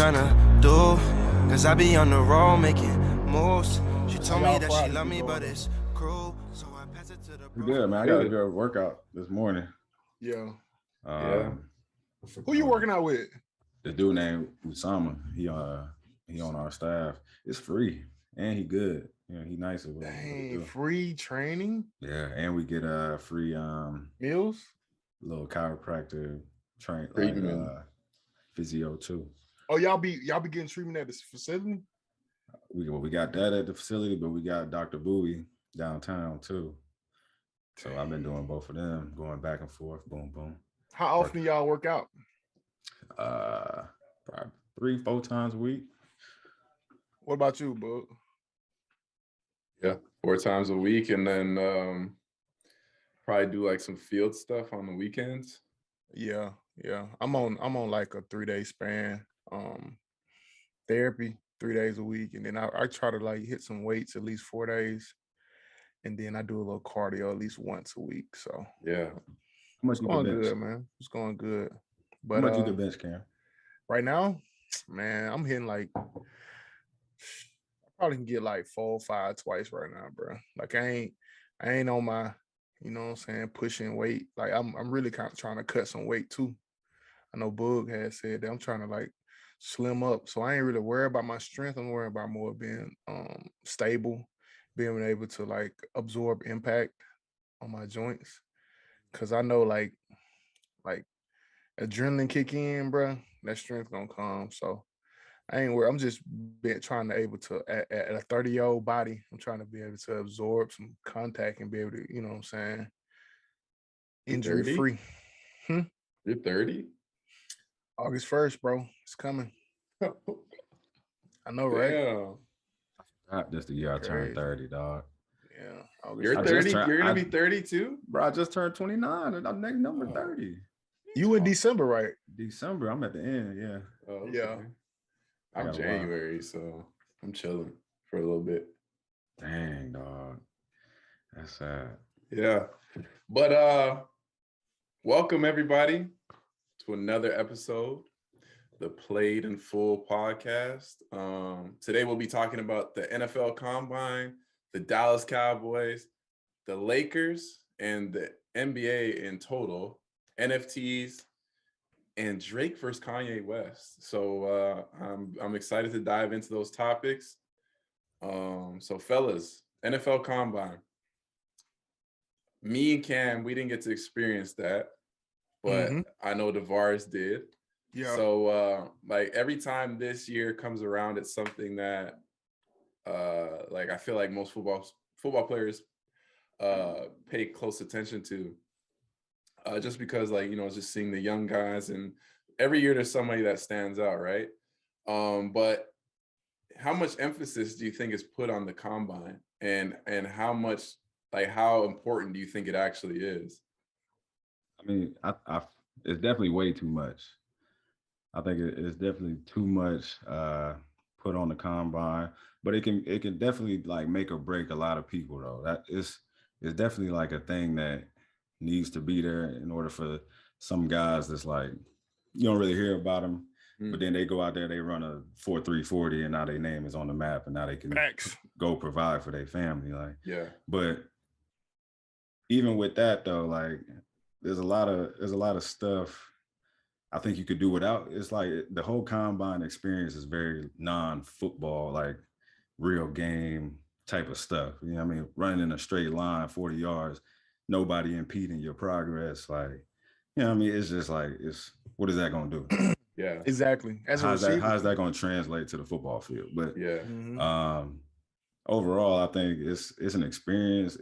tryna do? Cause I be on the road making moves. She told me that she love me, but it's cruel. So I pass it to the bro. Good, man. I got a good workout this morning. Yeah. Who you working out with? The dude named Usama. He on our staff. It's free and he good. He nice with Dang, free training. Yeah, and we get free meals, little chiropractor treatment, physio too. Oh, y'all be getting treatment at this facility? We got that at the facility, but we got Dr. Bowie downtown too. So I've been doing both of them, going back and forth, boom, boom. How often do y'all work out? Probably 3-4 times a week. What about you, Bud? Yeah, 4 times a week, and then probably do like some field stuff on the weekends. Yeah. I'm on like a 3-day span. Therapy 3 days a week, and then I try to like hit some weights at least 4 days, and then I do a little cardio at least once a week. So yeah, how much it's going good, man. It's going good. But how much you can bench, Cam? Right now, man, I'm hitting like I probably can get like 4 or 5 twice right now, bro. Like I ain't on my, you know what I'm saying, pushing weight. Like I'm really kind of trying to cut some weight too. I know Bug had said that I'm trying to like slim up. So I ain't really worried about my strength. I'm worried about more being stable, being able to like absorb impact on my joints. Cause I know like adrenaline kick in, bro, that strength gonna come. So I ain't worried. I'm just trying to able to at a 30-year-old body, I'm trying to be able to absorb some contact and be able to, you know what I'm saying, injury free. You're 30? August 1st, bro. It's coming. I know, right? Not just the year I turned 30, dog. Yeah. You're 30? You're going to be 30 too? Bro, I just turned 29 and I'm next number 30. You in December, right? December. I'm at the end, yeah. Oh, okay. Yeah. I'm January, so I'm chilling for a little bit. Dang, dog. That's sad. Yeah. But welcome everybody to another episode, the Played in Full podcast. Today we'll be talking about the NFL Combine, the Dallas Cowboys, the Lakers, and the NBA in total, NFTs, and Drake versus Kanye West. So I'm excited to dive into those topics. So fellas, NFL Combine. Me and Cam, we didn't get to experience that, but I know DeVaris did. Yeah. So like every time this year comes around, it's something that like I feel like most football players pay close attention to. Just because, like, you know, just seeing the young guys, and every year there's somebody that stands out, right? But how much emphasis do you think is put on the combine, and how much, like, how important do you think it actually is? I mean, I it's definitely way too much. I think it's definitely too much put on the combine, but it can definitely like make or break a lot of people though. That is definitely like a thing that needs to be there in order for some guys that's like, you don't really hear about them, but then they go out there, they run a 4.3 40 and now their name is on the map and now they can go provide for their family. Like, yeah. But even with that though, like there's a lot of stuff I think you could do without. It's like the whole combine experience is very non-football, like real game type of stuff. You know what I mean? Running in a straight line, 40 yards, nobody impeding your progress. Like, you know what I mean? It's just like, what is that going to do? Yeah, exactly. How's that going to translate to the football field? But yeah, overall, I think it's an experience.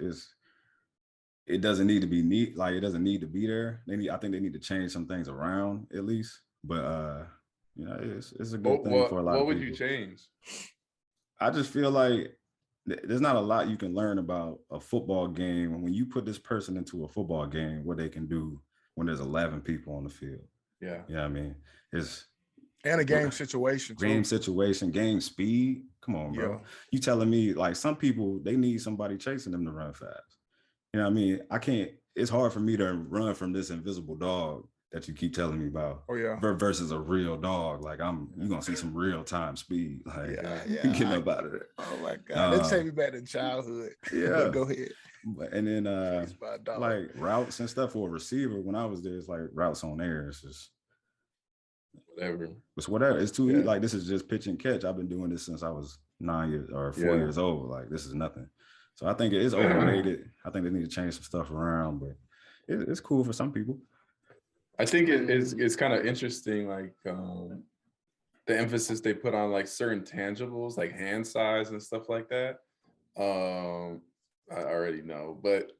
It doesn't need to be neat. Like, it doesn't need to be there. I think they need to change some things around at least. But you know, it's a good thing for a lot of people. What would you change? I just feel like there's not a lot you can learn about a football game when you put this person into a football game, what they can do when there's 11 people on the field. Yeah. You know what I mean? And a game situation too. Game situation, game speed. Come on, bro. Yeah. You telling me like some people, they need somebody chasing them to run fast. You know what I mean? It's hard for me to run from this invisible dog that you keep telling me about. Oh yeah. Versus a real dog. Like you're gonna see some real time speed. Like yeah. getting up out of there. Oh my God. That take me back to childhood. Yeah. Go ahead. And then like routes and stuff for a receiver, when I was there, it's like routes on air. It's just whatever. It's whatever. It's too easy. Like this is just pitch and catch. I've been doing this since I was 9 years or 4 years old. Like this is nothing. So I think it is overrated. I think they need to change some stuff around, but it's cool for some people. I think it's kind of interesting, like the emphasis they put on like certain tangibles, like hand size and stuff like that. I already know, but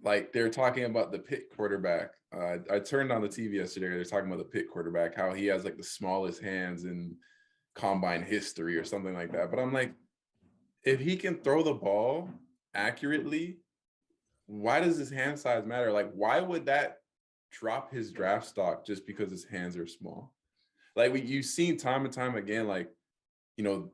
like they're talking about the Pitt quarterback. I turned on the TV yesterday. They're talking about the Pitt quarterback, how he has like the smallest hands in combine history or something like that. But I'm like, if he can throw the ball accurately, why does his hand size matter? Like, why would that drop his draft stock just because his hands are small? Like you've seen time and time again, like, you know,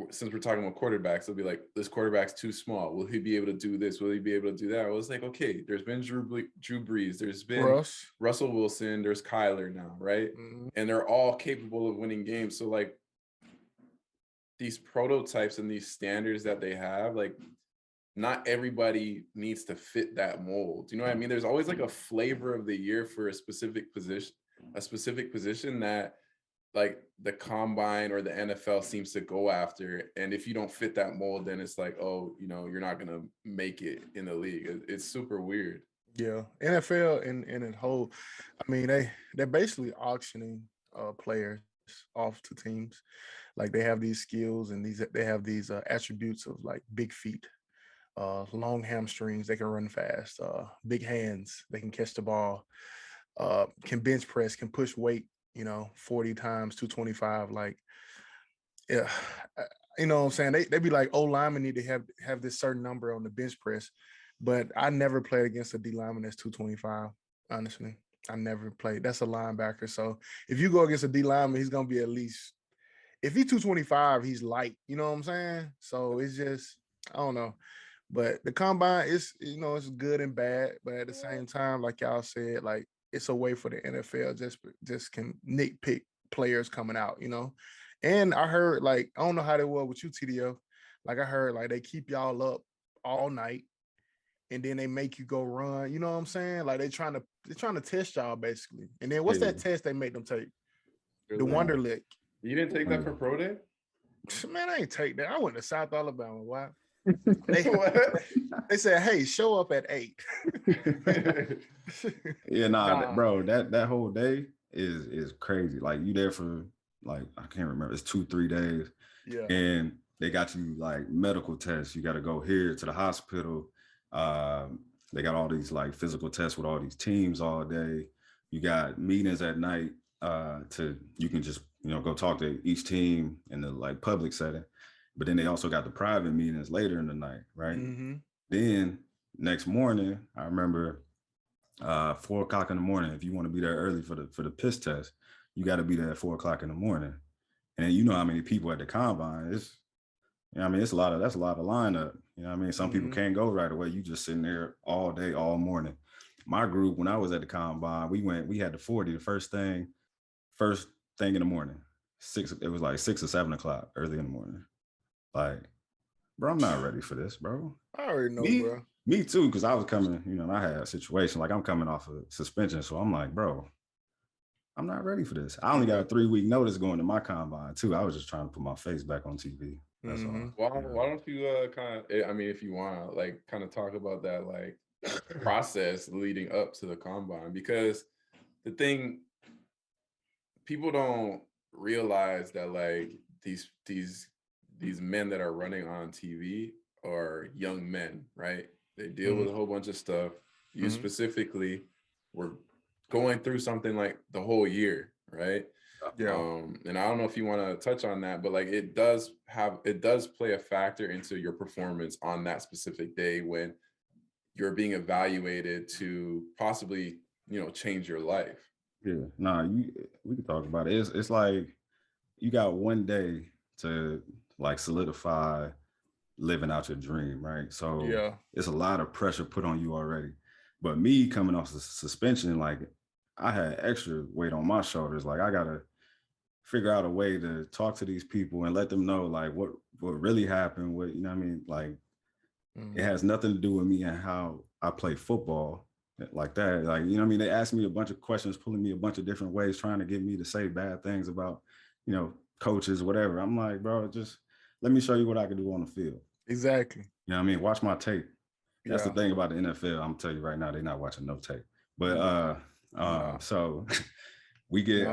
since we're talking about quarterbacks, they'll be like, this quarterback's too small. Will he be able to do this? Will he be able to do that? Well, it's like, okay, there's been Drew Brees, there's been Russell Wilson, there's Kyler now, right? Mm-hmm. And they're all capable of winning games. So like these prototypes and these standards that they have, like not everybody needs to fit that mold. You know what I mean? There's always like a flavor of the year for a specific position that like the combine or the NFL seems to go after. And if you don't fit that mold, then it's like, oh, you know, you're not going to make it in the league. It's super weird. Yeah. NFL and it whole, I mean, they're basically auctioning players off to teams. Like they have these skills and they have these attributes of like big feet, long hamstrings, they can run fast, big hands, they can catch the ball, can bench press, can push weight, 40 times, 225. Like, yeah, you know what I'm saying? They be like, oh, linemen need to have this certain number on the bench press. But I never played against a D lineman that's 225, honestly. I never played. That's a linebacker. So if you go against a D lineman, he's going to be at least, if he's 225, he's light. You know what I'm saying? So it's just, I don't know. But the combine is, it's good and bad. But at the same time, like y'all said, like, it's a way for the NFL just can nitpick players coming out, And I heard, like, I don't know how they were with you, TDO. Like, I heard, like, they keep y'all up all night, and then they make you go run. You know what I'm saying? Like, they're trying to test y'all, basically. And then what's that test they make them take? The Wonder Lick. You didn't take that for Pro Day? Man, I ain't take that. I went to South Alabama. Why? They said, hey, show up at 8. Yeah, bro, that whole day is crazy. Like you there for like, I can't remember, it's 2-3 days. Yeah. And they got you like medical tests. You got to go here to the hospital. They got all these like physical tests with all these teams all day. You got meetings at night you can just, go talk to each team in the like public setting. But then they also got the private meetings later in the night, right? Mm-hmm. Then next morning, I remember 4:00 in the morning. If you want to be there early for the piss test, you got to be there at 4:00 in the morning. And you know how many people at the combine? It's, that's a lot of lineup. You know what I mean? Some people can't go right away. You just sitting there all day, all morning. My group, when I was at the combine, we had the 40, the first thing in the morning. It was like 6 or 7 o'clock early in the morning. Like, bro, I'm not ready for this, bro. I already know, bro. Me too, because I was coming, I had a situation, like I'm coming off of suspension. So I'm like, bro, I'm not ready for this. I only got a 3-week notice going to my combine too. I was just trying to put my face back on TV. That's all. Why don't you kind of, if you want to like kind of talk about that like process leading up to the combine? Because the thing, people don't realize that like these men that are running on TV are young men, right? They deal with a whole bunch of stuff. You specifically were going through something like the whole year, right? Yeah. And I don't know if you want to touch on that, but like it does play a factor into your performance on that specific day when you're being evaluated to possibly, change your life. Yeah, we can talk about it. It's like you got one day to like solidify living out your dream, right? So it's a lot of pressure put on you already. But me coming off the suspension, like I had extra weight on my shoulders. Like I gotta figure out a way to talk to these people and let them know like what really happened. What, you know what I mean? Like it has nothing to do with me and how I play football like that. Like, you know what I mean? They asked me a bunch of questions, pulling me a bunch of different ways, trying to get me to say bad things about, you know, coaches, whatever. I'm like, bro, just let me show you what I can do on the field. Exactly. You know what I mean? Watch my tape. That's the thing about the NFL. I'm telling you right now, they're not watching no tape. But so we get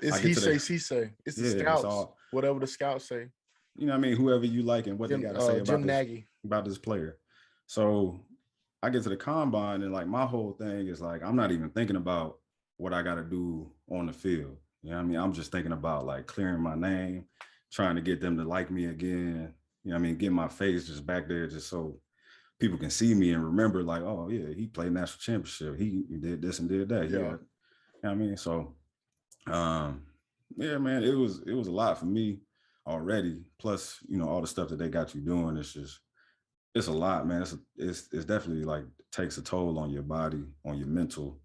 it's he say, she say. It's the scouts. It's whatever the scouts say. You know what I mean? Whoever you like and what they got to say about this player. So I get to the combine and like my whole thing is like, I'm not even thinking about what I got to do on the field. You know what I mean? I'm just thinking about like clearing my name, trying to get them to like me again. You know what I mean? Get my face just back there just so people can see me and remember like, oh yeah, he played national championship. He did this and did that. Yeah. You know what I mean? So yeah, man, it was a lot for me already. Plus, you know, all the stuff that they got you doing, it's a lot, man. It's definitely like takes a toll on your body, on your mental,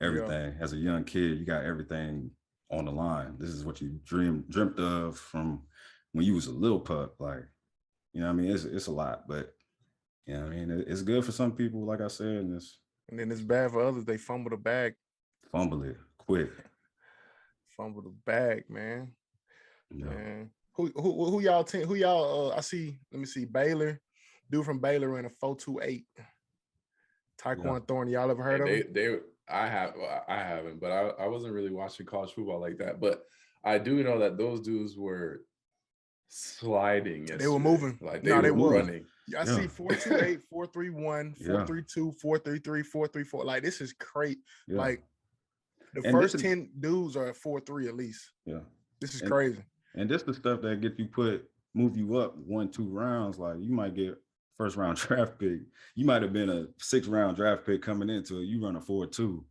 everything. As a young kid, you got everything on the line. This is what you dreamt of from when you was a little pup. Like, you know what I mean? It's a lot, but you know what I mean? It's good for some people, like I said, and then it's bad for others. They fumble the bag. Fumble it quick. Fumble the bag, man. Yeah. Man. Who y'all team? Who y'all I see, let me see, Baylor. Dude from Baylor ran a 4.28. Tyquan Thorne, y'all ever heard of him? I haven't, but I wasn't really watching college football like that. But I do know that those dudes were sliding yesterday. They were moving. Like they were running. I see 4.28, 4.31, 4.32, 4.33, 4.34. Like this is crazy. Yeah. Like the first 10 dudes are at 4.3 at least. Yeah. This is crazy. And this the stuff that get you move you up 1-2 rounds. Like you might get first round draft pick. You might have been a 6th round draft pick coming into it. You run a 4.2.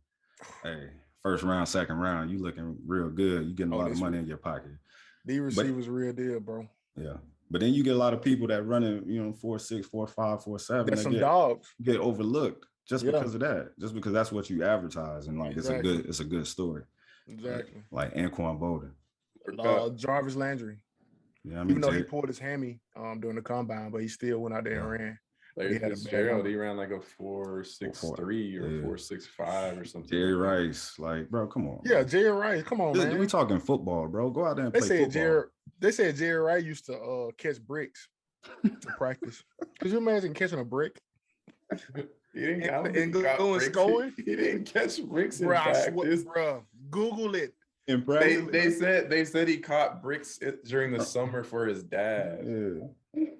Hey, first round, second round, you looking real good. You getting a lot of money in your pocket. The receivers real deal, bro. Yeah. But then you get a lot of people that running, you know, 4.6, 4.5, 4.7. There's some dogs get overlooked just because of that. Just because that's what you advertise. And like it's a good story. Exactly. Like Anquan Bolden. Jarvis Landry. Yeah, I mean, even though he pulled his hammy during the combine, but he still went out there and ran. Like he ran like a 4.63 or 4.65 or something. Jerry Rice, like, bro, come on. Yeah, Jerry Rice, come on, man. We talking football, bro. Go out there and play football. They said Jerry Rice used to catch bricks to practice. Could you imagine catching a brick? He didn't He didn't catch bricks in practice. Bro, Google it. They said he caught bricks during the summer for his dad. Yeah.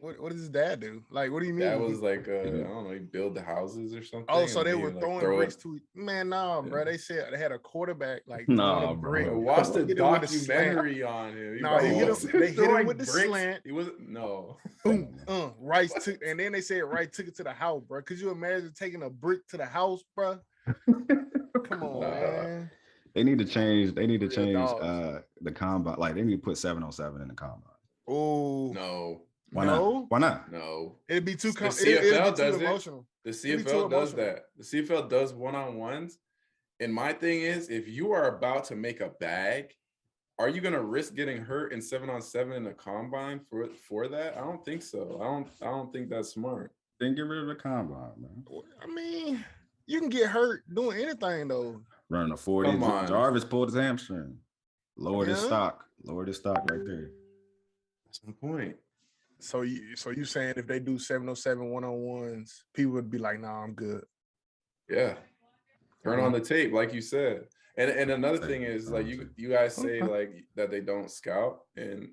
What does his dad do? Like, what do you mean? That was like I don't know, he built the houses or something. Oh, so they were throwing bricks to man. Bro. They said they had a quarterback like throwing a brick. Watch the documentary on him. They hit him with the slant. He wasn't boom. Rice took, and then they said Rice took it to the house, bro. Could you imagine taking a brick to the house, bro? Come on, man. They need to change. The combine. Like they need to put 7-on-7 in the combine. Oh no. Why not? No. It'd be too. The CFL does emotional. The CFL does that. The CFL does one-on-ones. And my thing is, if you are about to make a bag, are you gonna risk getting hurt in 7-on-7 in the combine for that? I don't think so. I don't think that's smart. Then get rid of the combine, man. I mean, you can get hurt doing anything though. Running a 40. Jarvis pulled his hamstring. Lowered his stock right there. That's my point. So you saying if they do 7-on-7 one-on-ones, people would be like, nah, I'm good. Yeah. Turn on the tape, like you said. And another thing is like you guys say like that they don't scout, and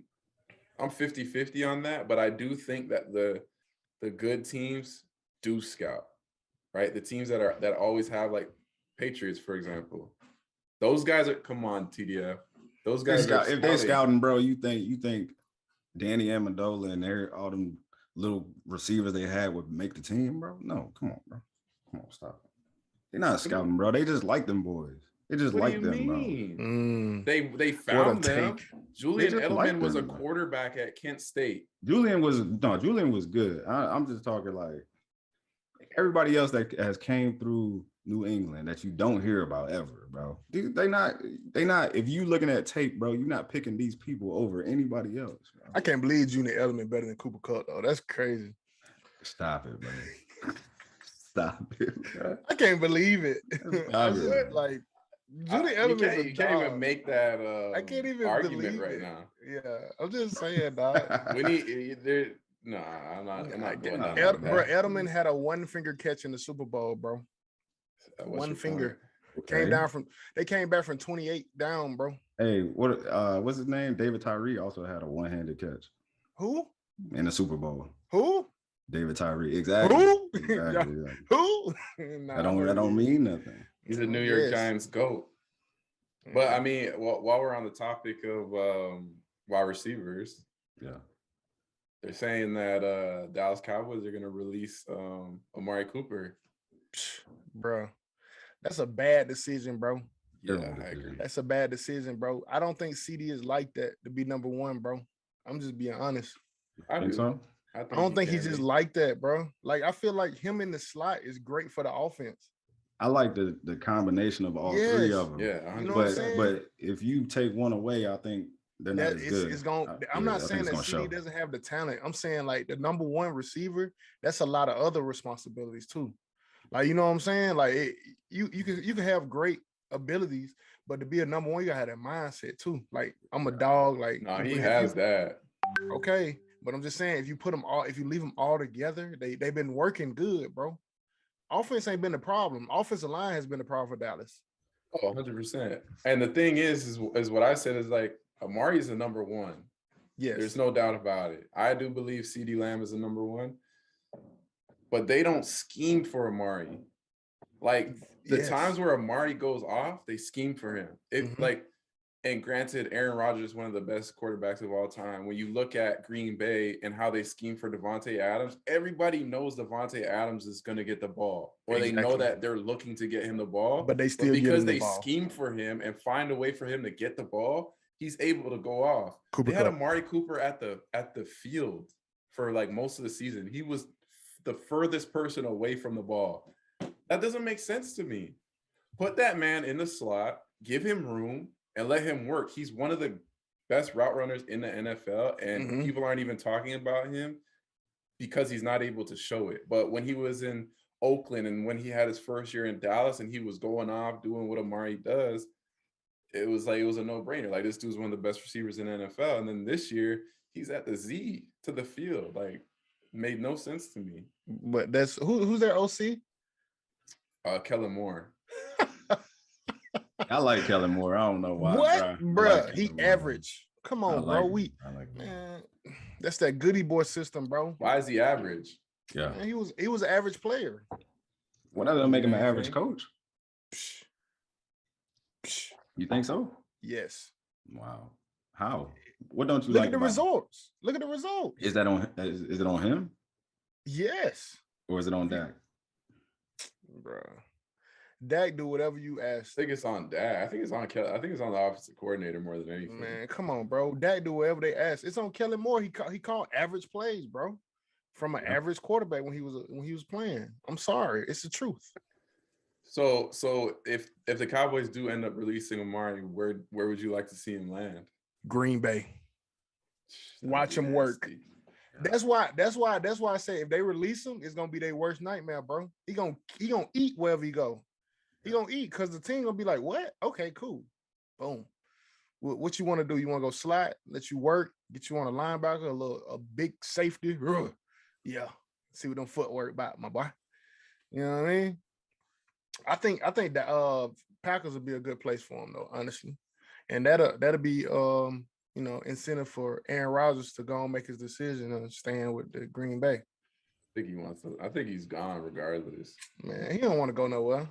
I'm 50-50 on that, but I do think that the good teams do scout, right? The teams that always have like Patriots, for example. Those guys are come on, TDF. Those guys if they scouting, bro, you think Danny Amendola and all them little receivers they had would make the team, bro? No, come on, bro. Come on, stop. They're not scouting, bro. They just like them boys. They just like them, bro. They found them. Julian Edelman was a quarterback at Kent State. Julian was good. I'm just talking like everybody else that has came through New England that you don't hear about ever, bro. They not. If you looking at tape, bro, you're not picking these people over anybody else. Bro. I can't believe Junior Edelman better than Cooper Kupp though. That's crazy. Stop it, bro. Stop it, bro. I can't believe it. Stop it, Like Junior Edelman, you can't even make that I can't even argument believe right it. now. Yeah, I'm just saying, dog. We need there. No, I'm not going down that Bro, path. Edelman had a one finger catch in the Super Bowl, bro. What's One your finger. point? They came back from 28 down, bro. Hey, what's his name? David Tyree also had a one-handed catch Who? in the Super Bowl. Who? David Tyree. Exactly. Who? Exactly. Who? That don't mean nothing. He's a New York Giants GOAT. But I mean, while we're on the topic of wide receivers, yeah, they're saying that Dallas Cowboys are going to release Amari Cooper. Bro, that's a bad decision, bro. Yeah, I agree. That's a bad decision, bro. I don't think CD is like that to be number one, bro. I'm just being honest. I think so. I don't think he's just like that, bro. Like, I feel like him in the slot is great for the offense. I like the combination of all three of them. Yeah, you know what I'm saying? But if you take one away, I think they're not as good. I'm not saying that CD doesn't have the talent. I'm saying like the number one receiver, that's a lot of other responsibilities too. Like, you know what I'm saying? Like you can have great abilities, but to be a number one, you gotta have that mindset too. Like, I'm a dog. Like, no, he has that. Okay, but I'm just saying, if you leave them all together, they've been working good, bro. Offense ain't been the problem. Offensive line has been the problem for Dallas. Oh, 100%. And the thing is what I said is like Amari is the number one. Yes, there's no doubt about it. I do believe CeeDee Lamb is the number one, but they don't scheme for Amari. Like the times where Amari goes off, they scheme for him. And granted, Aaron Rodgers is one of the best quarterbacks of all time. When you look at Green Bay and how they scheme for Devontae Adams, everybody knows Devontae Adams is going to get the ball, or they know that they're looking to get him the ball. But they still because they scheme for him and find a way for him to get the ball, he's able to go off. They had Amari Cooper at the field for like most of the season. He was the furthest person away from the ball. That doesn't make sense to me. Put that man in the slot, give him room, and let him work. He's one of the best route runners in the NFL, and people aren't even talking about him because he's not able to show it. But when he was in Oakland and when he had his first year in Dallas and he was going off doing what Amari does, it was a no-brainer. Like, this dude's one of the best receivers in the NFL. And then this year, he's at the Z to the field. Like, made no sense to me. But that's who's their OC? Kellen Moore. I like Kellen Moore. I don't know why. What, bro? He average. Come on, bro. Man, that's that goody boy system, bro. Why is he average? Yeah, man, he was an average player. Well, that doesn't make him an average coach. You think so? Yes. Wow. How? What don't you look like? Look at the results. Look at the results. Is that on? Is it on him? Yes. Or is it on Dak? Bro. Dak do whatever you ask. I think it's on Dak. I think it's on the offensive coordinator more than anything. Man, come on, bro. Dak do whatever they ask. It's on Kellen Moore. He called average plays, bro, from an average quarterback when he was playing. I'm sorry, it's the truth. So if the Cowboys do end up releasing Amari, where would you like to see him land? Green Bay. Watch him work. That's why I say if they release him, it's gonna be their worst nightmare, bro. He gonna eat wherever he go. He gonna eat because the team gonna be like, what? Okay, cool. Boom. What you want to do? You want to go slide, let you work, get you on a linebacker, a big safety. Yeah. See what them footwork about, my boy. You know what I mean? I think that Packers would be a good place for him though, honestly. And that'll be incentive for Aaron Rodgers to go and make his decision and staying with the Green Bay. I think he's gone regardless. Man, he don't want to go nowhere.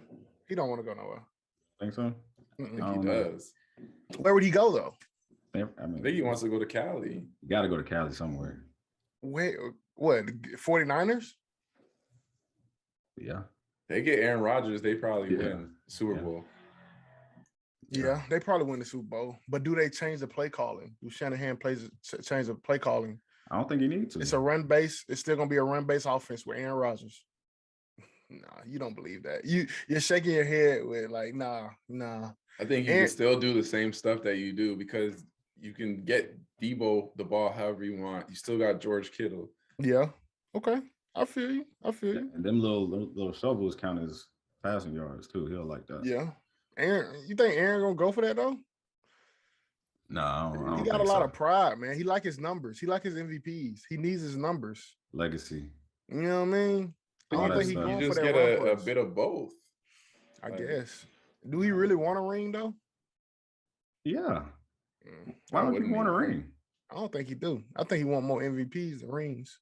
Think so? I think he does. Where would he go though? I think he wants to go to Cali. You got to go to Cali somewhere. Wait, what? 49ers? Yeah. They get Aaron Rodgers, they probably win Super Bowl. Yeah, they probably win the Super Bowl. But do they change the play calling? Do Shanahan change the play calling? I don't think he needs to. It's a run base. It's still gonna be a run base offense with Aaron Rodgers. Nah, you don't believe that. You're shaking your head with like, nah. I think you can still do the same stuff that you do because you can get Debo the ball however you want. You still got George Kittle. Yeah. Okay. I feel you. And them little shovels count as passing yards too. He'll like that. Yeah. Aaron, you think Aaron gonna go for that though? No, I don't He got think a lot so. of pride, man. He like his numbers. He like his MVPs. He needs his numbers. Legacy. You know what I mean? I All don't that think he's stuff. going You for just that get run a first. bit of both. I Like, guess. Do he really want a ring though? Yeah. Mm, Why I don't you wouldn't want a either. ring? I don't think he do. I think he want more MVPs than rings.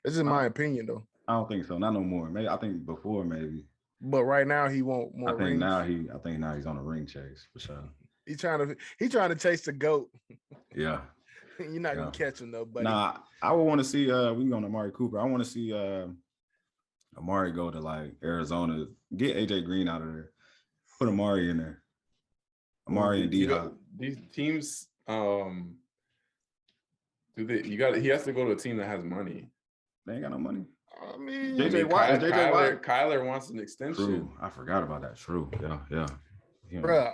This is I my don't- opinion though. I don't think so. Not no more. Maybe I think before maybe. But right now he want more I think rings. now he's on a ring chase for sure. He trying to chase the GOAT. Yeah. You're not gonna catch him though, buddy. Nah, I would want to see we can go to Amari Cooper. I want to see Amari go to like Arizona, get AJ Green out of there, put Amari in there. Amari and D-Hop. These teams, he has to go to a team that has money. They ain't got no money. I mean, JJ Watt. JJ Watt. Kyler wants an extension. True. I forgot about that. True. Yeah. bruh,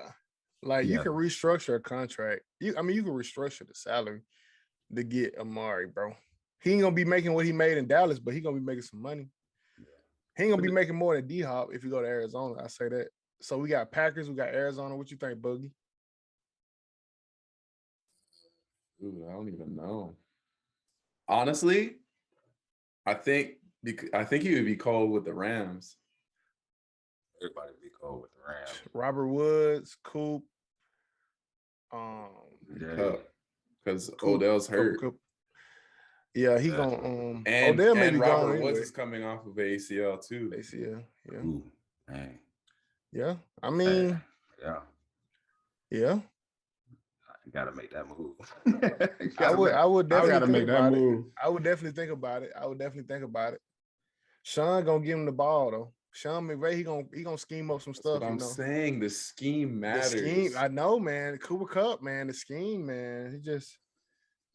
like you Yeah. can restructure a contract. You can restructure the salary to get Amari, bro. He ain't gonna be making what he made in Dallas, but he gonna be making some money. He ain't gonna be making more than D-Hop if you go to Arizona. I say that. So we got Packers, we got Arizona. What you think, Boogie? Dude, I don't even know. Honestly, I think he would be cold with the Rams. Everybody would be cold with the Rams. Robert Woods, Coop. Yeah. Because Odell's hurt. Coop. Yeah, he Yeah. gonna And Odell may be Robert gone Woods anyway. is coming off of ACL too. ACL, yeah. Ooh, dang. Yeah. I mean, Yeah. yeah. You gotta make that move. I would definitely gotta make that move. I would definitely think about it. Sean gonna give him the ball though. Sean McVay, he gonna scheme up some That's stuff. what I'm saying. The scheme matters. The scheme, I know, man. Cooper Kupp, man. The scheme, man. He just,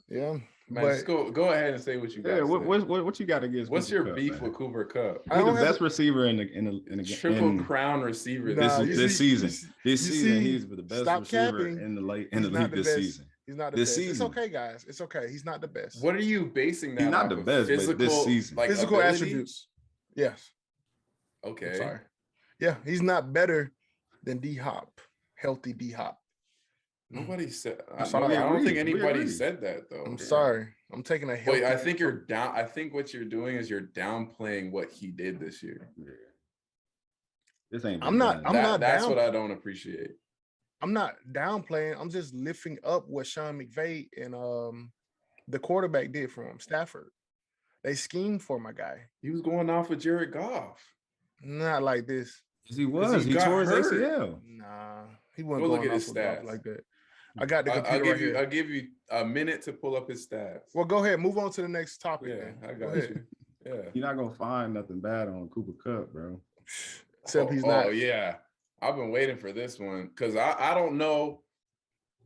yeah. Man, but just go ahead and say what you got. Yeah, what you got against? What's Cooper your Kupp, beef man? with Cooper Kupp? I He's the don't have best to- receiver in the Triple in, crown receiver. Nah, this you season. see- This you season, see, he's the best stop receiver capping. in the He's league not the this best. season. He's not the This best. season. It's okay, guys. It's okay. He's not the best. What are you basing that? He's not off the of? best, but Physical, this season. like Physical ability? attributes. Yes. Okay. I'm sorry. Yeah, he's not better than D-Hop. Healthy D-Hop. Nobody said. I'm I sorry. don't think We anybody agree. said that though. I'm sorry. I'm taking a healthy. Wait, I think you're down. I think what you're doing is you're downplaying what he did this year. Yeah. This ain't. I'm not That's down. what I don't appreciate. I'm not downplaying. I'm just lifting up what Sean McVay and the quarterback did for him, Stafford. They schemed for my guy. He was going off with Jared Goff. Not like this. He was. he He got tore his hurt. ACL. Nah, he wasn't Go look going at his off with Goff stats. like that. I got the I'll computer right here. I'll give you a minute to pull up his stats. Well, go ahead. Move on to the next topic. Yeah, then. I Go got ahead. you. Yeah. You're not gonna find nothing bad on Cooper Kupp, bro. Except he's not. Oh yeah, I've been waiting for this one because I don't know.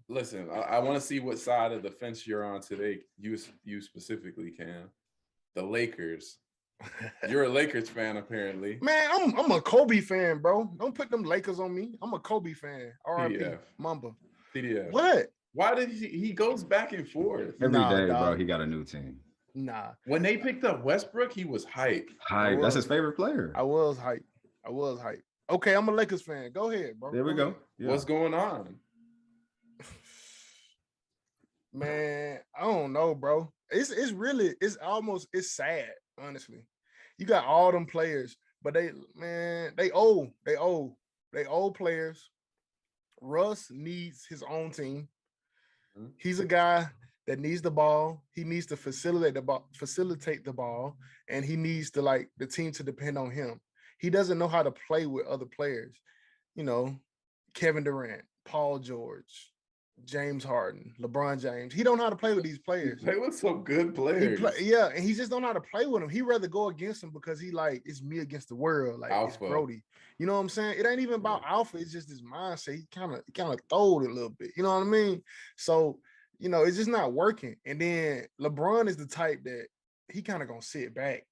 Listen, I want to see what side of the fence you're on today. You specifically, Cam. The Lakers. You're a Lakers fan, apparently. Man, I'm a Kobe fan, bro. Don't put them Lakers on me. I'm a Kobe fan. R.I.P. PDF. Mamba. CDF. What? Why did he goes back and forth? Every Nah, day, bro, dog. he got a new team. Nah. When they picked up Westbrook, he was hype. Hype. That's his favorite player. I was hype. Okay, I'm a Lakers fan. Go ahead, bro. There we go. Yeah. What's going on? Man, I don't know, bro. It's sad, honestly. You got all them players, but they old players. Russ needs his own team. Mhm. He's a guy that needs the ball. He needs to facilitate the ball, and he needs to like the team to depend on him. He doesn't know how to play with other players. You know, Kevin Durant, Paul George, James Harden, LeBron James. He don't know how to play with these players. They look so good players. And he just don't know how to play with them. He rather go against them because he like it's me against the world. Like it's Alpha. Brody. You know what I'm saying? It ain't even about alpha. It's just his mindset. He kind of throwed it a little bit. You know what I mean? So it's just not working. And then LeBron is the type that he kind of gonna sit back.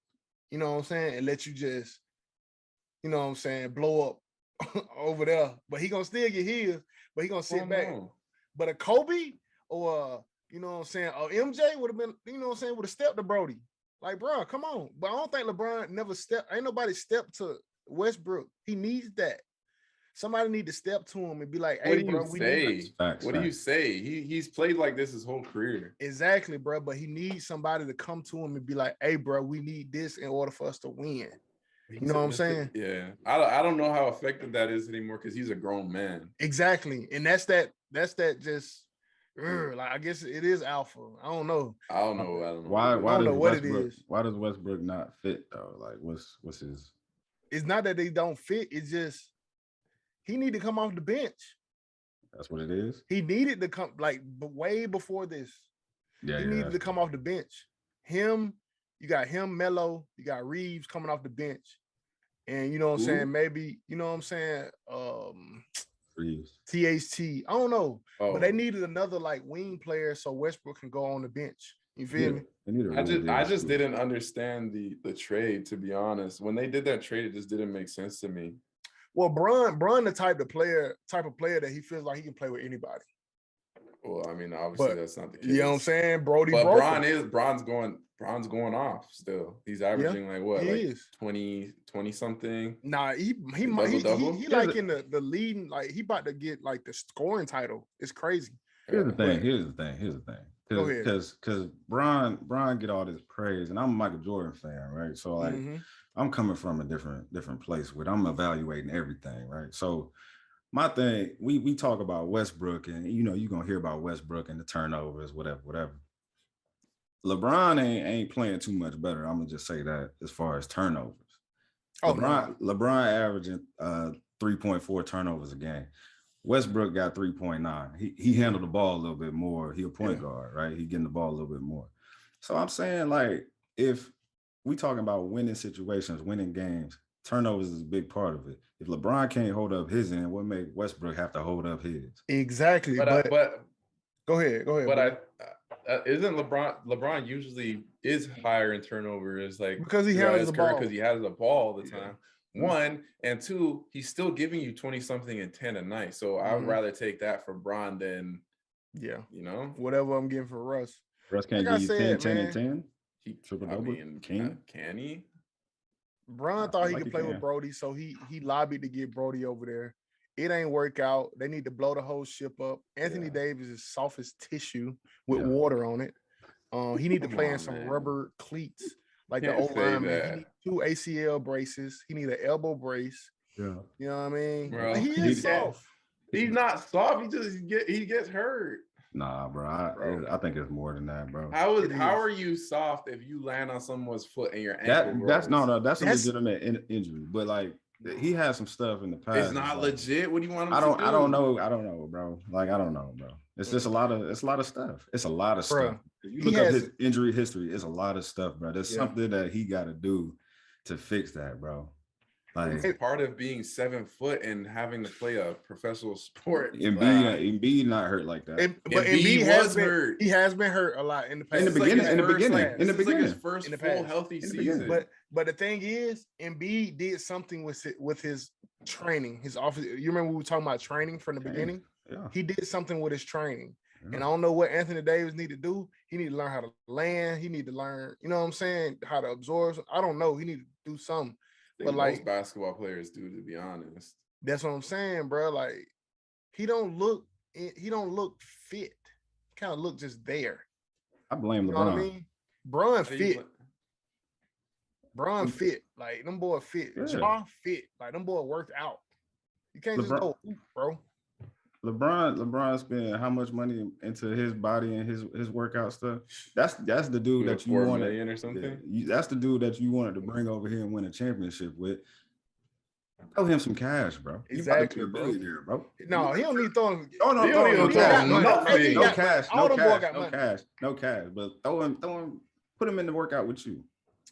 You know what I'm saying? And let you just you know what I'm saying, blow up over there. But he gonna still get his, but he gonna sit back. No. But a Kobe or you know what I'm saying, or MJ would have been, you know what I'm saying, would have stepped to Brody. Like, bro, come on. But I don't think LeBron never stepped. Ain't nobody stepped to Westbrook. He needs that. Somebody need to step to him and be like, hey, bro, we need Facts, what do you say? He's played like this his whole career. exactly, bro. But he needs somebody to come to him and be like, hey, bro, we need this in order for us to win. You know what I'm saying? Yeah. I don't know how effective that is anymore because he's a grown man. Exactly. And that's that just like I guess it is alpha. I don't know. I don't know. Why I don't know what it Westbrook, is. why does Westbrook not fit though? Like what's his? It's not that they don't fit. It's just he need to come off the bench. That's what it is. He needed to come like way before this. Yeah, He needed to come off the bench. You got him, Melo, you got Reeves coming off the bench. And you know what I'm saying? Maybe, you know what I'm saying? Reeves. THT. I don't know. Oh. But they needed another like wing player so Westbrook can go on the bench. You feel me? I just didn't understand the trade, to be honest. When they did that trade, it just didn't make sense to me. Well, Bron the type of player that he feels like he can play with anybody. Well, I mean, obviously that's not the case. You know what I'm saying? Brody. But Bron's going off still. He's averaging like what? Like 20 something. Nah, he like in the leading, like he about to get like the scoring title. It's crazy. Here's the thing. Go ahead. Because Bron get all this praise, and I'm a Michael Jordan fan, right? So like I'm coming from a different place where I'm evaluating everything, right? So my thing, we talk about Westbrook, and you know, you're gonna hear about Westbrook and the turnovers, whatever. LeBron ain't playing too much better. I'm gonna just say that as far as turnovers. LeBron averaging 3.4 turnovers a game. Westbrook got 3.9. He handled the ball a little bit more. He a point guard, right? He getting the ball a little bit more. So I'm saying, like, if we talking about winning situations, winning games, turnovers is a big part of it. If LeBron can't hold up his end, what make Westbrook have to hold up his? Exactly. But go ahead. But isn't LeBron usually is higher in turnovers, like because he has the ball. Because he has the ball all the time. One and two, he's still giving you 20 something and 10 a night. So I would rather take that for Bron than you know, whatever I'm getting for Russ. Russ can't give you 10 and 10. He triple double. Can he? Bron thought he could play with Brody, so he lobbied to get Brody over there. It ain't work out. They need to blow the whole ship up. Anthony Davis is soft as tissue with water on it. He need to play in some rubber cleats like the old lineman. He need 2 ACL braces. He need an elbow brace. Yeah, you know what I mean. Bro, he is soft. He's not soft. He gets hurt. Nah, bro. I think it's more than that, bro. How are you soft if you land on someone's foot and your ankle? That's a legitimate injury. But like, he has some stuff in the past. It's not legit. What do you want him to do? I don't know, bro. Like, I don't know, bro. It's just a lot of stuff. It's a lot of stuff. If you look up his injury history, it's a lot of stuff, bro. There's something that he got to do to fix that, bro. Like, it's part of being 7 foot and having to play a professional sport. Embiid not hurt like that. But Embiid was hurt. He has been hurt a lot in the past. In the beginning. Like his first full healthy season. But the thing is, Embiid did something with his training, his office. You remember we were talking about training from the beginning? Yeah. He did something with his training. Yeah. And I don't know what Anthony Davis need to do. He need to learn how to land. He need to learn, you know what I'm saying, how to absorb. I don't know. He need to do something. But like most basketball players do, to be honest. That's what I'm saying, bro. Like he don't look fit. Kind of look just there. I blame LeBron. You know what I mean? Bron fit. Bron fit. Like them boy fit. Jaw fit. Like them boy worked out. You can't just go, bro. LeBron spent how much money into his body and his workout stuff? That's the dude that you wanted, $4 million or something. That's the dude that you wanted to bring over here and win a championship with. Throw him some cash, bro. Exactly, bro. No, he don't need throwing. No cash. But throw him. Put him in the workout with you.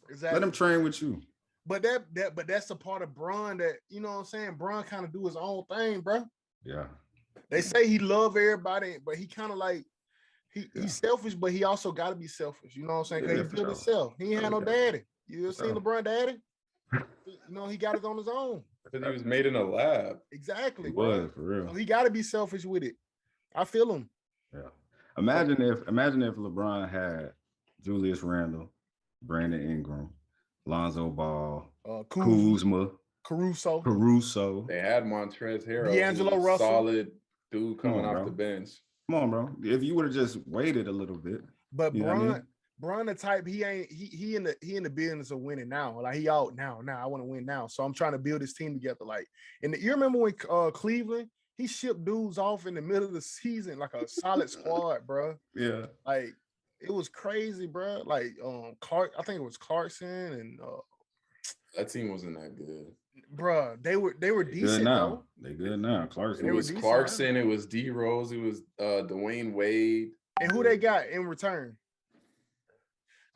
Exactly. Let him train with you. But that's the part of Bron that, you know what I'm saying. Bron kind of do his own thing, bro. Yeah. They say he love everybody, but he kind of like he's selfish, but he also got to be selfish. You know what I'm saying? Because he built himself. He ain't had no daddy. You ever seen LeBron daddy? You know, he got it on his own. Because he was made in a lab. Exactly. He bro. was for real. So he got to be selfish with it. I feel him. Yeah. Imagine if LeBron had Julius Randle, Brandon Ingram, Lonzo Ball, Kuzma, Caruso. They had Montrezl Harrell, D'Angelo Russell, solid dude coming off the bench. Come on, bro. If you would have just waited a little bit. But Bron the type, he in the business of winning now. Like he out now. I want to win now. So I'm trying to build this team together. Like, and you remember when Cleveland, he shipped dudes off in the middle of the season, like a solid squad, bro. Yeah. Like it was crazy, bro. Like Clark, I think it was Clarkson and that team wasn't that good. Bro, they were decent now. They good now. Clarkson. It was Clarkson, it was D Rose, it was Dwayne Wade. And who they got in return?